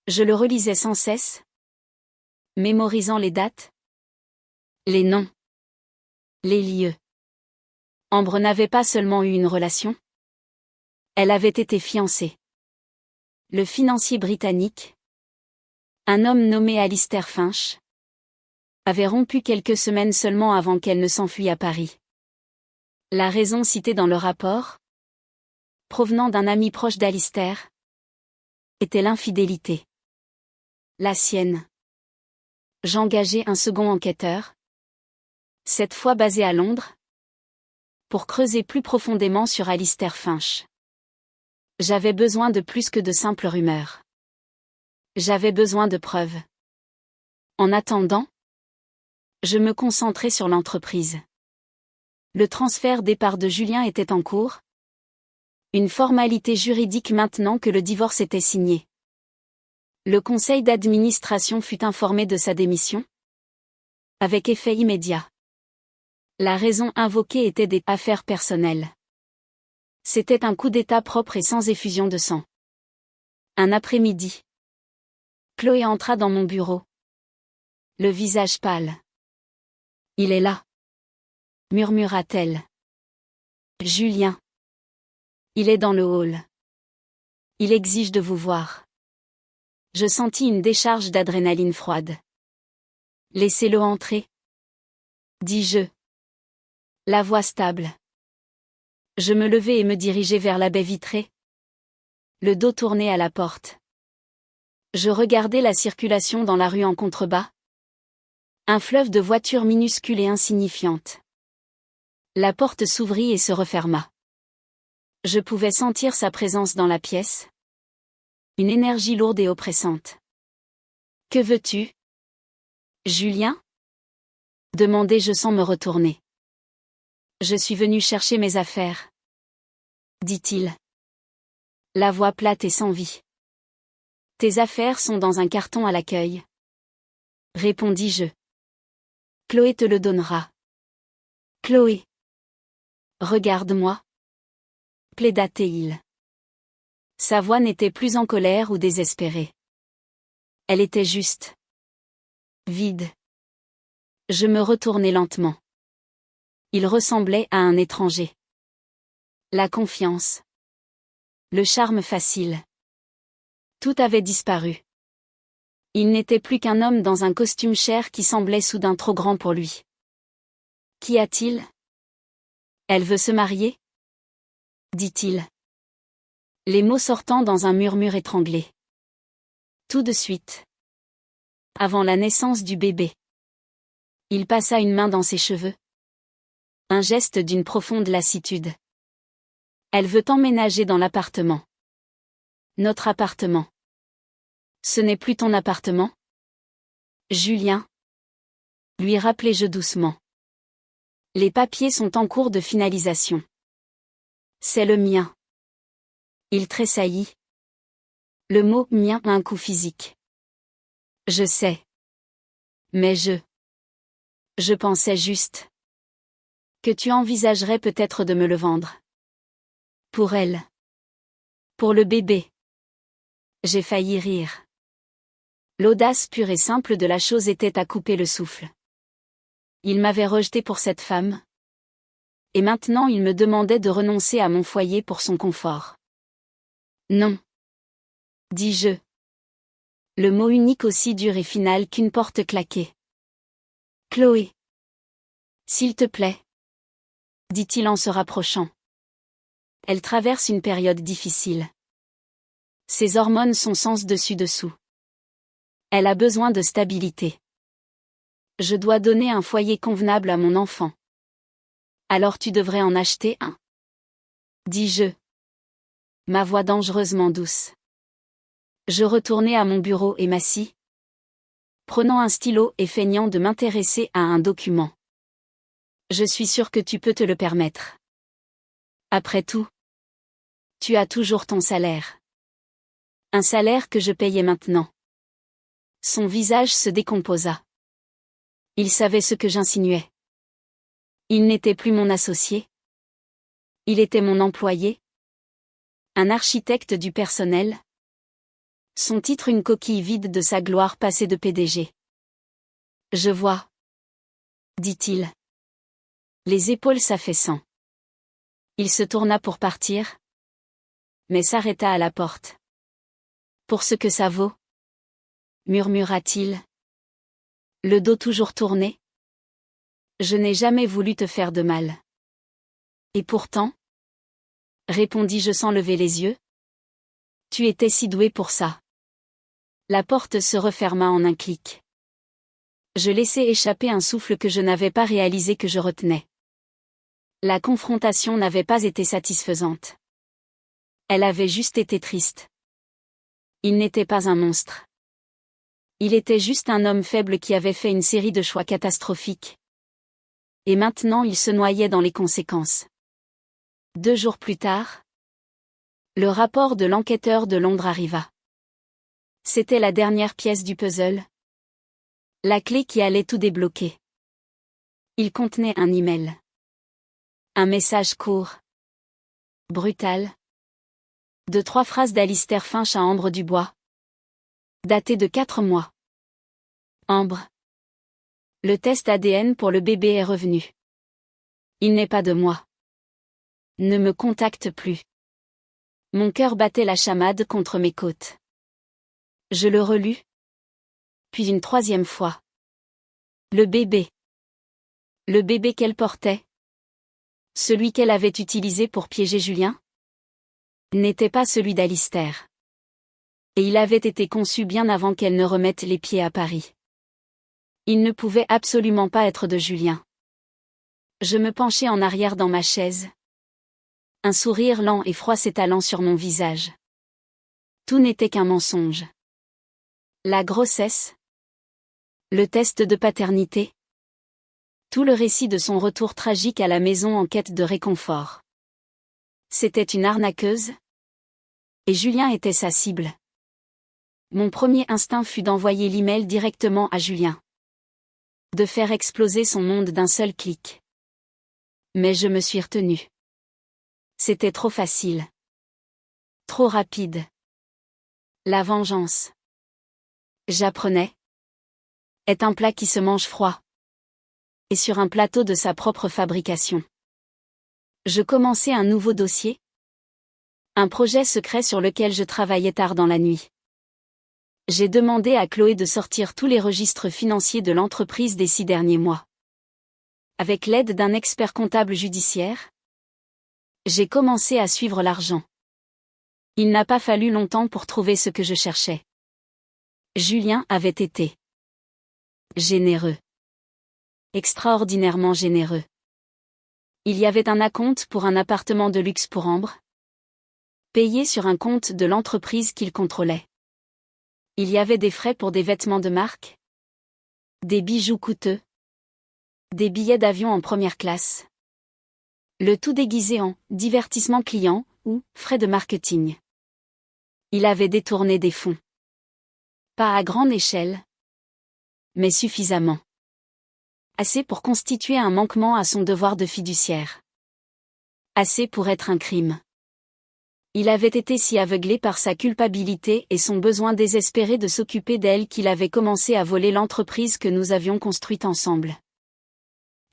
Je le relisais sans cesse, mémorisant les dates, les noms, les lieux. Ambre n'avait pas seulement eu une relation, elle avait été fiancée. Le financier britannique, un homme nommé Alistair Finch, avait rompu quelques semaines seulement avant qu'elle ne s'enfuit à Paris. La raison citée dans le rapport, provenant d'un ami proche d'Alistair, était l'infidélité. La sienne. J'engageai un second enquêteur, cette fois basé à Londres, pour creuser plus profondément sur Alistair Finch. J'avais besoin de plus que de simples rumeurs. J'avais besoin de preuves. En attendant, je me concentrais sur l'entreprise. Le transfert des parts de Julien était en cours. Une formalité juridique maintenant que le divorce était signé. Le conseil d'administration fut informé de sa démission, avec effet immédiat. La raison invoquée était des affaires personnelles. C'était un coup d'État propre et sans effusion de sang. Un après-midi, Chloé entra dans mon bureau. Le visage pâle. « Il est là », murmura-t-elle. « Julien. Il est dans le hall. Il exige de vous voir. » Je sentis une décharge d'adrénaline froide. « Laissez-le entrer, » dis-je. La voix stable. Je me levai et me dirigeai vers la baie vitrée, le dos tourné à la porte. Je regardai la circulation dans la rue en contrebas. Un fleuve de voitures minuscules et insignifiantes. La porte s'ouvrit et se referma. Je pouvais sentir sa présence dans la pièce. Une énergie lourde et oppressante. « Que veux-tu, Julien ?» demandai-je sans me retourner. « Je suis venu chercher mes affaires, » dit-il. La voix plate et sans vie. « Tes affaires sont dans un carton à l'accueil, » répondis-je. « Chloé te le donnera. »« Chloé. Regarde-moi, » plaida-t-il. Sa voix n'était plus en colère ou désespérée. Elle était juste. Vide. Je me retournai lentement. Il ressemblait à un étranger. La confiance. Le charme facile. Tout avait disparu. Il n'était plus qu'un homme dans un costume cher qui semblait soudain trop grand pour lui. Qu'y a-t-il ? Elle veut se marier ? dit-il. Les mots sortant dans un murmure étranglé. Tout de suite. Avant la naissance du bébé. Il passa une main dans ses cheveux. Un geste d'une profonde lassitude. Elle veut emménager dans l'appartement. Notre appartement. Ce n'est plus ton appartement? Julien. Lui rappelai-je doucement. Les papiers sont en cours de finalisation. C'est le mien. Il tressaillit. Le mot mien a un coup physique. Je sais. Mais je pensais juste que tu envisagerais peut-être de me le vendre. Pour elle. Pour le bébé. J'ai failli rire. L'audace pure et simple de la chose était à couper le souffle. Il m'avait rejeté pour cette femme. Et maintenant il me demandait de renoncer à mon foyer pour son confort. Non. Dis-je. Le mot unique aussi dur et final qu'une porte claquée. Chloé. S'il te plaît. Dit-il en se rapprochant. Elle traverse une période difficile. Ses hormones sont sens dessus-dessous. Elle a besoin de stabilité. Je dois donner un foyer convenable à mon enfant. Alors tu devrais en acheter un. Dis-je. Ma voix dangereusement douce. Je retournai à mon bureau et m'assis, prenant un stylo et feignant de m'intéresser à un document. Je suis sûre que tu peux te le permettre. Après tout, tu as toujours ton salaire. Un salaire que je payais maintenant. Son visage se décomposa. Il savait ce que j'insinuais. Il n'était plus mon associé. Il était mon employé. Un architecte du personnel. Son titre une coquille vide de sa gloire passée de PDG. Je vois. Dit-il. Les épaules s'affaissant. Il se tourna pour partir, mais s'arrêta à la porte. Pour ce que ça vaut, murmura-t-il. Le dos toujours tourné. Je n'ai jamais voulu te faire de mal. Et pourtant, répondis-je sans lever les yeux. Tu étais si doué pour ça. La porte se referma en un clic. Je laissai échapper un souffle que je n'avais pas réalisé que je retenais. La confrontation n'avait pas été satisfaisante. Elle avait juste été triste. Il n'était pas un monstre. Il était juste un homme faible qui avait fait une série de choix catastrophiques. Et maintenant il se noyait dans les conséquences. 2 jours plus tard, le rapport de l'enquêteur de Londres arriva. C'était la dernière pièce du puzzle. La clé qui allait tout débloquer. Il contenait un email. Un message court. Brutal. De 3 phrases d'Alistair Finch à Ambre Dubois. Daté de 4 mois. Ambre. Le test ADN pour le bébé est revenu. Il n'est pas de moi. Ne me contacte plus. Mon cœur battait la chamade contre mes côtes. Je le relus. Puis une 3e fois. Le bébé. Le bébé qu'elle portait. Celui qu'elle avait utilisé pour piéger Julien. N'était pas celui d'Alistair. Et il avait été conçu bien avant qu'elle ne remette les pieds à Paris. Il ne pouvait absolument pas être de Julien. Je me penchai en arrière dans ma chaise. Un sourire lent et froid s'étalant sur mon visage. Tout n'était qu'un mensonge. La grossesse. Le test de paternité. Tout le récit de son retour tragique à la maison en quête de réconfort. C'était une arnaqueuse. Et Julien était sa cible. Mon premier instinct fut d'envoyer l'email directement à Julien. De faire exploser son monde d'un seul clic. Mais je me suis retenue. C'était trop facile. Trop rapide. La vengeance. J'apprenais. Est un plat qui se mange froid. Et sur un plateau de sa propre fabrication. Je commençais un nouveau dossier. Un projet secret sur lequel je travaillais tard dans la nuit. J'ai demandé à Chloé de sortir tous les registres financiers de l'entreprise des 6 derniers mois. Avec l'aide d'un expert comptable judiciaire, j'ai commencé à suivre l'argent. Il n'a pas fallu longtemps pour trouver ce que je cherchais. Julien avait été généreux. Extraordinairement généreux. Il y avait un acompte pour un appartement de luxe pour Ambre, Payés sur un compte de l'entreprise qu'il contrôlait. Il y avait des frais pour des vêtements de marque, des bijoux coûteux, des billets d'avion en première classe. Le tout déguisé en divertissement client ou frais de marketing. Il avait détourné des fonds. Pas à grande échelle, mais suffisamment. Assez pour constituer un manquement à son devoir de fiduciaire. Assez pour être un crime. Il avait été si aveuglé par sa culpabilité et son besoin désespéré de s'occuper d'elle qu'il avait commencé à voler l'entreprise que nous avions construite ensemble.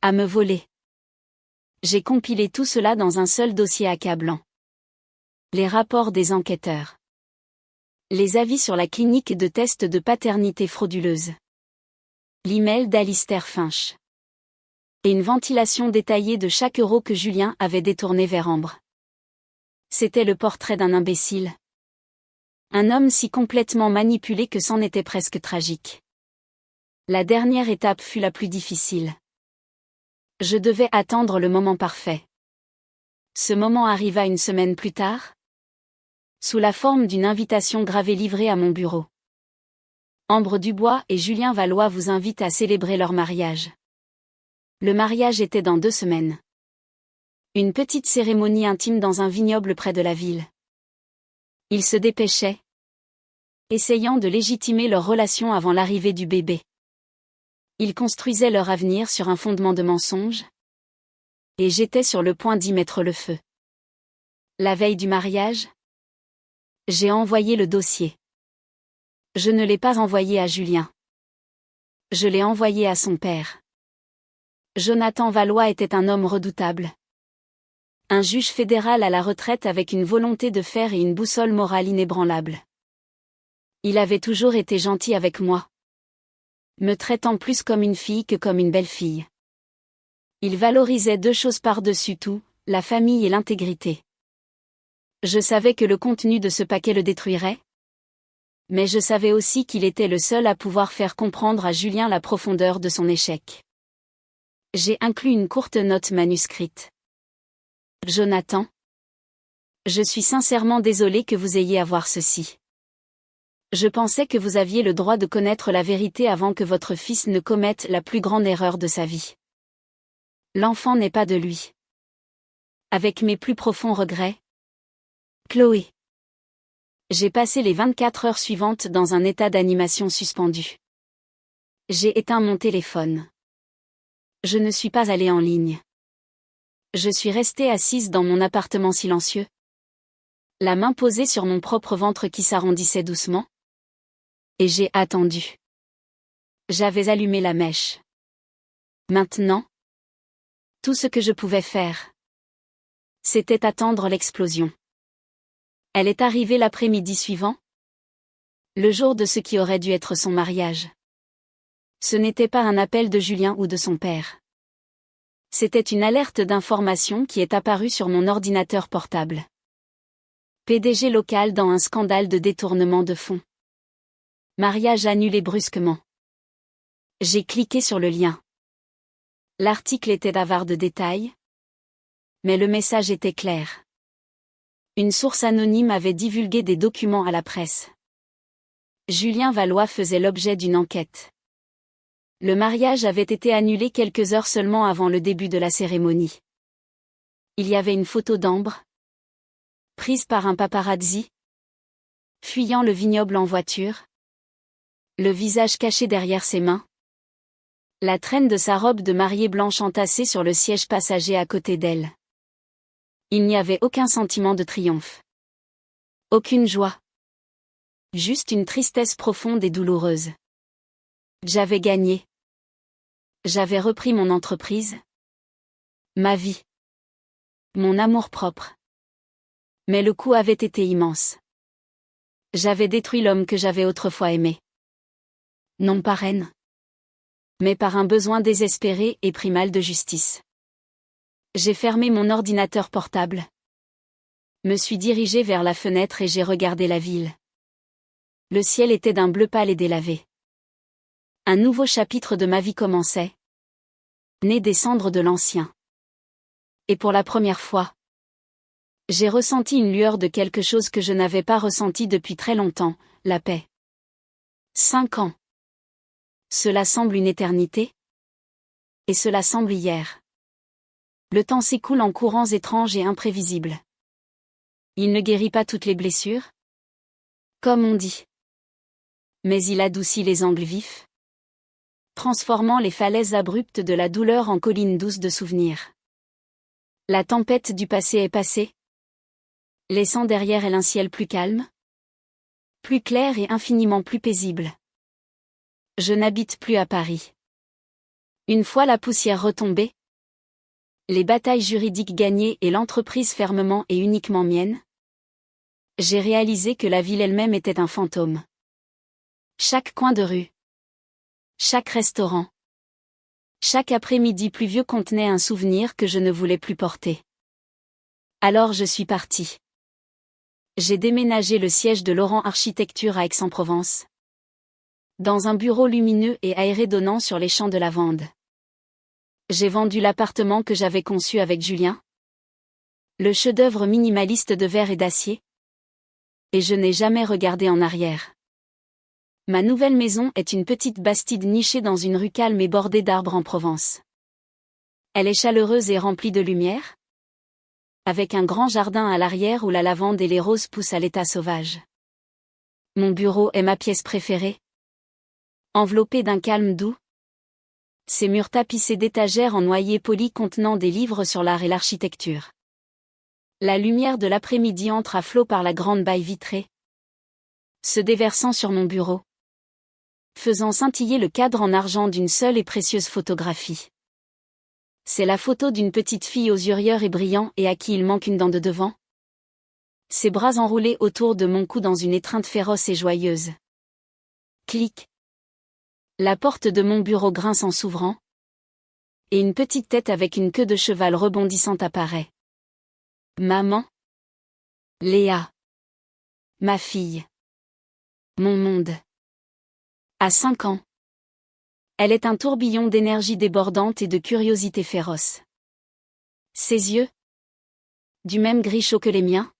À me voler. J'ai compilé tout cela dans un seul dossier accablant. Les rapports des enquêteurs. Les avis sur la clinique de test de paternité frauduleuse. L'email d'Alistair Finch. Et une ventilation détaillée de chaque euro que Julien avait détourné vers Ambre. C'était le portrait d'un imbécile. Un homme si complètement manipulé que c'en était presque tragique. La dernière étape fut la plus difficile. Je devais attendre le moment parfait. Ce moment arriva une semaine plus tard, sous la forme d'une invitation gravée livrée à mon bureau. Ambre Dubois et Julien Valois vous invitent à célébrer leur mariage. Le mariage était dans 2 semaines. Une petite cérémonie intime dans un vignoble près de la ville. Ils se dépêchaient, essayant de légitimer leur relation avant l'arrivée du bébé. Ils construisaient leur avenir sur un fondement de mensonges. Et j'étais sur le point d'y mettre le feu. La veille du mariage, j'ai envoyé le dossier. Je ne l'ai pas envoyé à Julien. Je l'ai envoyé à son père. Jonathan Valois était un homme redoutable. Un juge fédéral à la retraite avec une volonté de fer et une boussole morale inébranlable. Il avait toujours été gentil avec moi. Me traitant plus comme une fille que comme une belle-fille. Il valorisait 2 choses par-dessus tout, la famille et l'intégrité. Je savais que le contenu de ce paquet le détruirait. Mais je savais aussi qu'il était le seul à pouvoir faire comprendre à Julien la profondeur de son échec. J'ai inclus une courte note manuscrite. Jonathan. Je suis sincèrement désolé que vous ayez à voir ceci. Je pensais que vous aviez le droit de connaître la vérité avant que votre fils ne commette la plus grande erreur de sa vie. L'enfant n'est pas de lui. Avec mes plus profonds regrets. Chloé. J'ai passé les 24 heures suivantes dans un état d'animation suspendu. J'ai éteint mon téléphone. Je ne suis pas allée en ligne. Je suis restée assise dans mon appartement silencieux. La main posée sur mon propre ventre qui s'arrondissait doucement. Et j'ai attendu. J'avais allumé la mèche. Maintenant, tout ce que je pouvais faire, c'était attendre l'explosion. Elle est arrivée l'après-midi suivant. Le jour de ce qui aurait dû être son mariage. Ce n'était pas un appel de Julien ou de son père. C'était une alerte d'information qui est apparue sur mon ordinateur portable. PDG local dans un scandale de détournement de fonds. Mariage annulé brusquement. J'ai cliqué sur le lien. L'article était avare de détails. Mais le message était clair. Une source anonyme avait divulgué des documents à la presse. Julien Valois faisait l'objet d'une enquête. Le mariage avait été annulé quelques heures seulement avant le début de la cérémonie. Il y avait une photo d'Ambre, prise par un paparazzi, fuyant le vignoble en voiture, le visage caché derrière ses mains, la traîne de sa robe de mariée blanche entassée sur le siège passager à côté d'elle. Il n'y avait aucun sentiment de triomphe. Aucune joie. Juste une tristesse profonde et douloureuse. J'avais gagné. J'avais repris mon entreprise. Ma vie. Mon amour-propre. Mais le coup avait été immense. J'avais détruit l'homme que j'avais autrefois aimé. Non par haine. Mais par un besoin désespéré et primal de justice. J'ai fermé mon ordinateur portable. Me suis dirigé vers la fenêtre et j'ai regardé la ville. Le ciel était d'un bleu pâle et délavé. Un nouveau chapitre de ma vie commençait. Né des cendres de l'ancien. Et pour la première fois, J'ai ressenti une lueur de quelque chose que je n'avais pas ressenti depuis très longtemps, la paix. 5 ans. Cela semble une éternité. Et cela semble hier. Le temps s'écoule en courants étranges et imprévisibles. Il ne guérit pas toutes les blessures, comme on dit. Mais il adoucit les angles vifs, transformant les falaises abruptes de la douleur en collines douces de souvenirs. La tempête du passé est passée, laissant derrière elle un ciel plus calme, plus clair et infiniment plus paisible. Je n'habite plus à Paris. Une fois la poussière retombée, les batailles juridiques gagnées et l'entreprise fermement et uniquement mienne, j'ai réalisé que la ville elle-même était un fantôme. Chaque coin de rue, chaque restaurant, chaque après-midi pluvieux contenait un souvenir que je ne voulais plus porter. Alors je suis parti. J'ai déménagé le siège de Laurent Architecture à Aix-en-Provence, dans un bureau lumineux et aéré donnant sur les champs de lavande. J'ai vendu l'appartement que j'avais conçu avec Julien, le chef-d'œuvre minimaliste de verre et d'acier, et je n'ai jamais regardé en arrière. Ma nouvelle maison est une petite bastide nichée dans une rue calme et bordée d'arbres en Provence. Elle est chaleureuse et remplie de lumière, avec un grand jardin à l'arrière où la lavande et les roses poussent à l'état sauvage. Mon bureau est ma pièce préférée, enveloppée d'un calme doux. Ses murs tapissés d'étagères en noyer poli contenant des livres sur l'art et l'architecture. La lumière de l'après-midi entre à flot par la grande baille vitrée, se déversant sur mon bureau, faisant scintiller le cadre en argent d'une seule et précieuse photographie. C'est la photo d'une petite fille aux yeux rieurs et brillants et à qui il manque une dent de devant. Ses bras enroulés autour de mon cou dans une étreinte féroce et joyeuse. Clic. La porte de mon bureau grince en s'ouvrant, et une petite tête avec une queue de cheval rebondissante apparaît. Maman. Léa. Ma fille. Mon monde. À 5 ans. Elle est un tourbillon d'énergie débordante et de curiosité féroce. Ses yeux, du même gris chaud que les miens,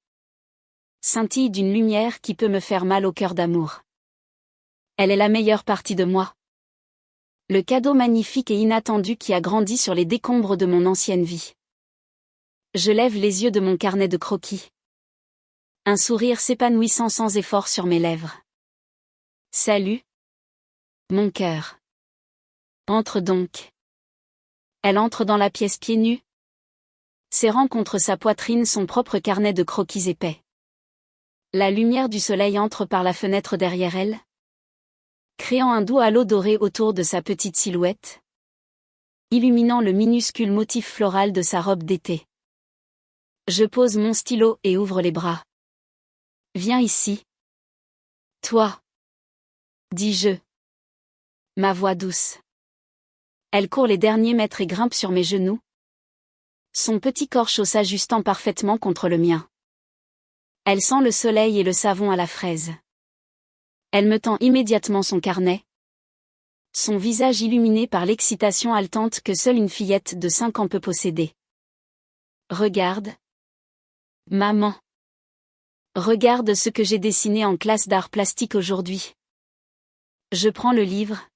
scintillent d'une lumière qui peut me faire mal au cœur d'amour. Elle est la meilleure partie de moi. Le cadeau magnifique et inattendu qui a grandi sur les décombres de mon ancienne vie. Je lève les yeux de mon carnet de croquis. Un sourire s'épanouissant sans effort sur mes lèvres. Salut. Mon cœur. Entre donc. Elle entre dans la pièce pieds nus, serrant contre sa poitrine son propre carnet de croquis épais. La lumière du soleil entre par la fenêtre derrière elle, créant un doux halo doré autour de sa petite silhouette, illuminant le minuscule motif floral de sa robe d'été. Je pose mon stylo et ouvre les bras. Viens ici. Toi. Dis-je. Ma voix douce. Elle court les derniers mètres et grimpe sur mes genoux, son petit corps chaud s'ajustant parfaitement contre le mien. Elle sent le soleil et le savon à la fraise. Elle me tend immédiatement son carnet, son visage illuminé par l'excitation haletante que seule une fillette de 5 ans peut posséder. Regarde. Maman. Regarde ce que j'ai dessiné en classe d'art plastique aujourd'hui. Je prends le livre.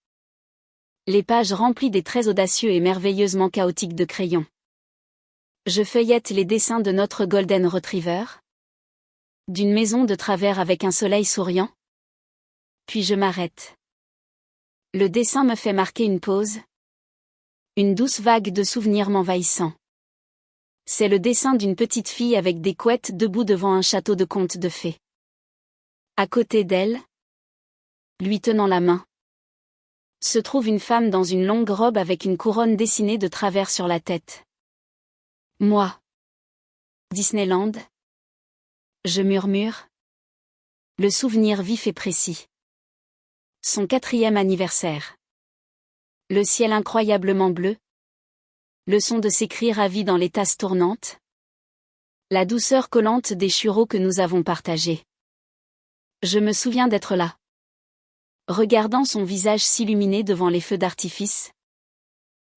Les pages remplies des traits audacieux et merveilleusement chaotiques de crayon. Je feuillette les dessins de notre Golden Retriever, d'une maison de travers avec un soleil souriant. Puis je m'arrête. Le dessin me fait marquer une pause. Une douce vague de souvenirs m'envahissant. C'est le dessin d'une petite fille avec des couettes debout devant un château de contes de fées. À côté d'elle, lui tenant la main, se trouve une femme dans une longue robe avec une couronne dessinée de travers sur la tête. Moi. Disneyland. Je murmure. Le souvenir vif et précis. Son 4e anniversaire. Le ciel incroyablement bleu. Le son de ses cris ravis dans les tasses tournantes. La douceur collante des churros que nous avons partagés. Je me souviens d'être là, regardant son visage s'illuminer devant les feux d'artifice,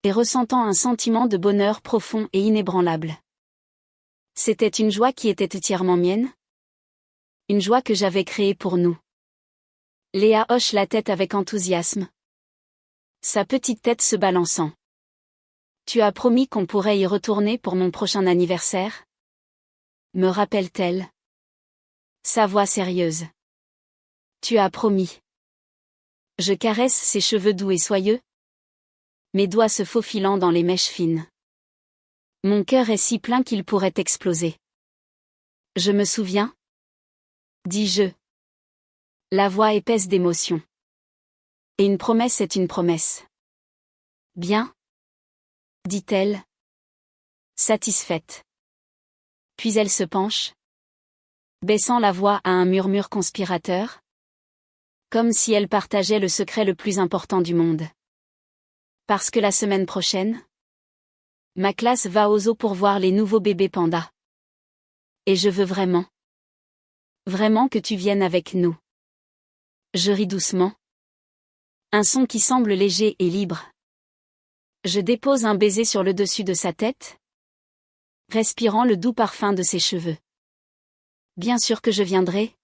et ressentant un sentiment de bonheur profond et inébranlable. C'était une joie qui était entièrement mienne. Une joie que j'avais créée pour nous. Léa hoche la tête avec enthousiasme. Sa petite tête se balançant. Tu as promis qu'on pourrait y retourner pour mon prochain anniversaire? Me rappelle-t-elle. Sa voix sérieuse. Tu as promis. Je caresse ses cheveux doux et soyeux. Mes doigts se faufilant dans les mèches fines. Mon cœur est si plein qu'il pourrait exploser. Je me souviens? Dis-je. La voix épaisse d'émotion. Et une promesse est une promesse. Bien? Dit-elle. Satisfaite. Puis elle se penche. Baissant la voix à un murmure conspirateur. Comme si elle partageait le secret le plus important du monde. Parce que la semaine prochaine, ma classe va au zoo pour voir les nouveaux bébés pandas. Et je veux vraiment que tu viennes avec nous. Je ris doucement. Un son qui semble léger et libre. Je dépose un baiser sur le dessus de sa tête, respirant le doux parfum de ses cheveux. Bien sûr que je viendrai.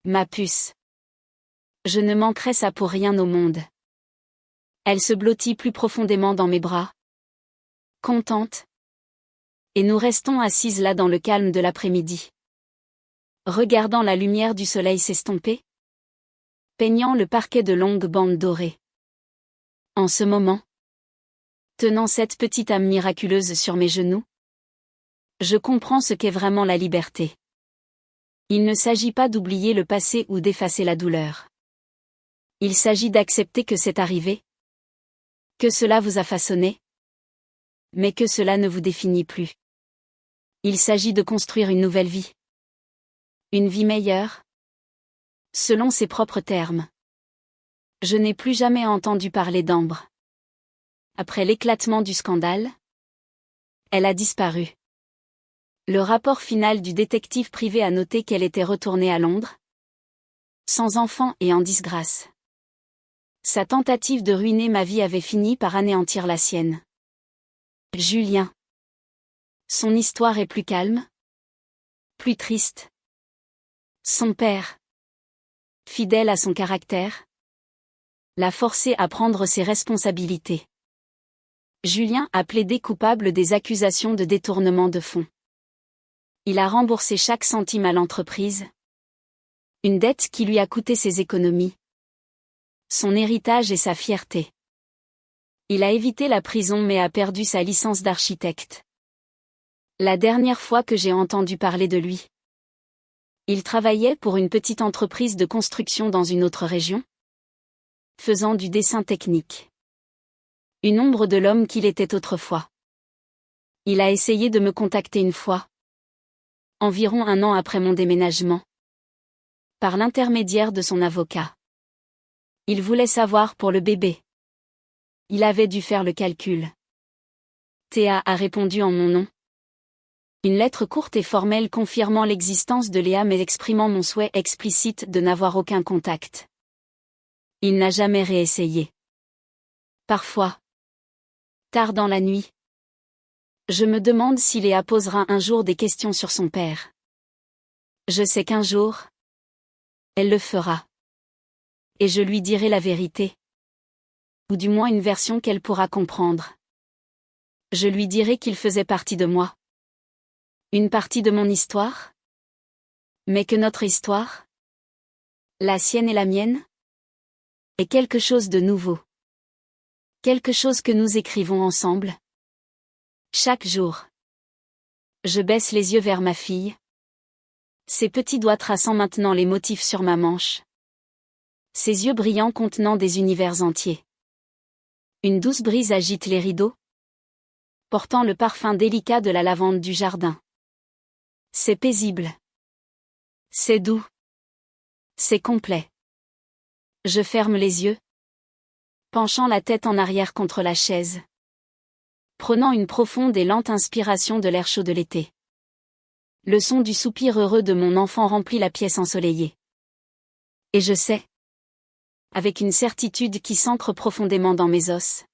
Ma puce. Je ne manquerai ça pour rien au monde. Elle se blottit plus profondément dans mes bras. Contente. Et nous restons assises là dans le calme de l'après-midi. Regardant la lumière du soleil s'estomper. Peignant le parquet de longues bandes dorées. En ce moment, tenant cette petite âme miraculeuse sur mes genoux, je comprends ce qu'est vraiment la liberté. Il ne s'agit pas d'oublier le passé ou d'effacer la douleur. Il s'agit d'accepter que c'est arrivé, que cela vous a façonné, mais que cela ne vous définit plus. Il s'agit de construire une nouvelle vie. Une vie meilleure, selon ses propres termes. Je n'ai plus jamais entendu parler d'Ambre. Après l'éclatement du scandale, elle a disparu. Le rapport final du détective privé a noté qu'elle était retournée à Londres, sans enfant et en disgrâce. Sa tentative de ruiner ma vie avait fini par anéantir la sienne. Julien. Son histoire est plus calme, plus triste. Son père, fidèle à son caractère, l'a forcé à prendre ses responsabilités. Julien a plaidé coupable des accusations de détournement de fonds. Il a remboursé chaque centime à l'entreprise. Une dette qui lui a coûté ses économies, son héritage et sa fierté. Il a évité la prison mais a perdu sa licence d'architecte. La dernière fois que j'ai entendu parler de lui, il travaillait pour une petite entreprise de construction dans une autre région, faisant du dessin technique. Une ombre de l'homme qu'il était autrefois. Il a essayé de me contacter une fois, environ 1 an après mon déménagement, par l'intermédiaire de son avocat. Il voulait savoir pour le bébé. Il avait dû faire le calcul. Théa a répondu en mon nom. Une lettre courte et formelle confirmant l'existence de Léa mais exprimant mon souhait explicite de n'avoir aucun contact. Il n'a jamais réessayé. Parfois, tard dans la nuit, je me demande si Léa posera un jour des questions sur son père. Je sais qu'un jour, elle le fera. Et je lui dirai la vérité. Ou du moins une version qu'elle pourra comprendre. Je lui dirai qu'il faisait partie de moi. Une partie de mon histoire? Mais que notre histoire, la sienne et la mienne, est quelque chose de nouveau. Quelque chose que nous écrivons ensemble. Chaque jour. Je baisse les yeux vers ma fille. Ses petits doigts traçant maintenant les motifs sur ma manche. Ses yeux brillants contenant des univers entiers. Une douce brise agite les rideaux, portant le parfum délicat de la lavande du jardin. C'est paisible. C'est doux. C'est complet. Je ferme les yeux, penchant la tête en arrière contre la chaise, prenant une profonde et lente inspiration de l'air chaud de l'été. Le son du soupir heureux de mon enfant remplit la pièce ensoleillée. Et je sais, avec une certitude qui s'ancre profondément dans mes os,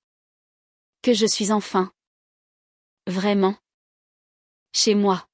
que je suis enfin, vraiment, chez moi.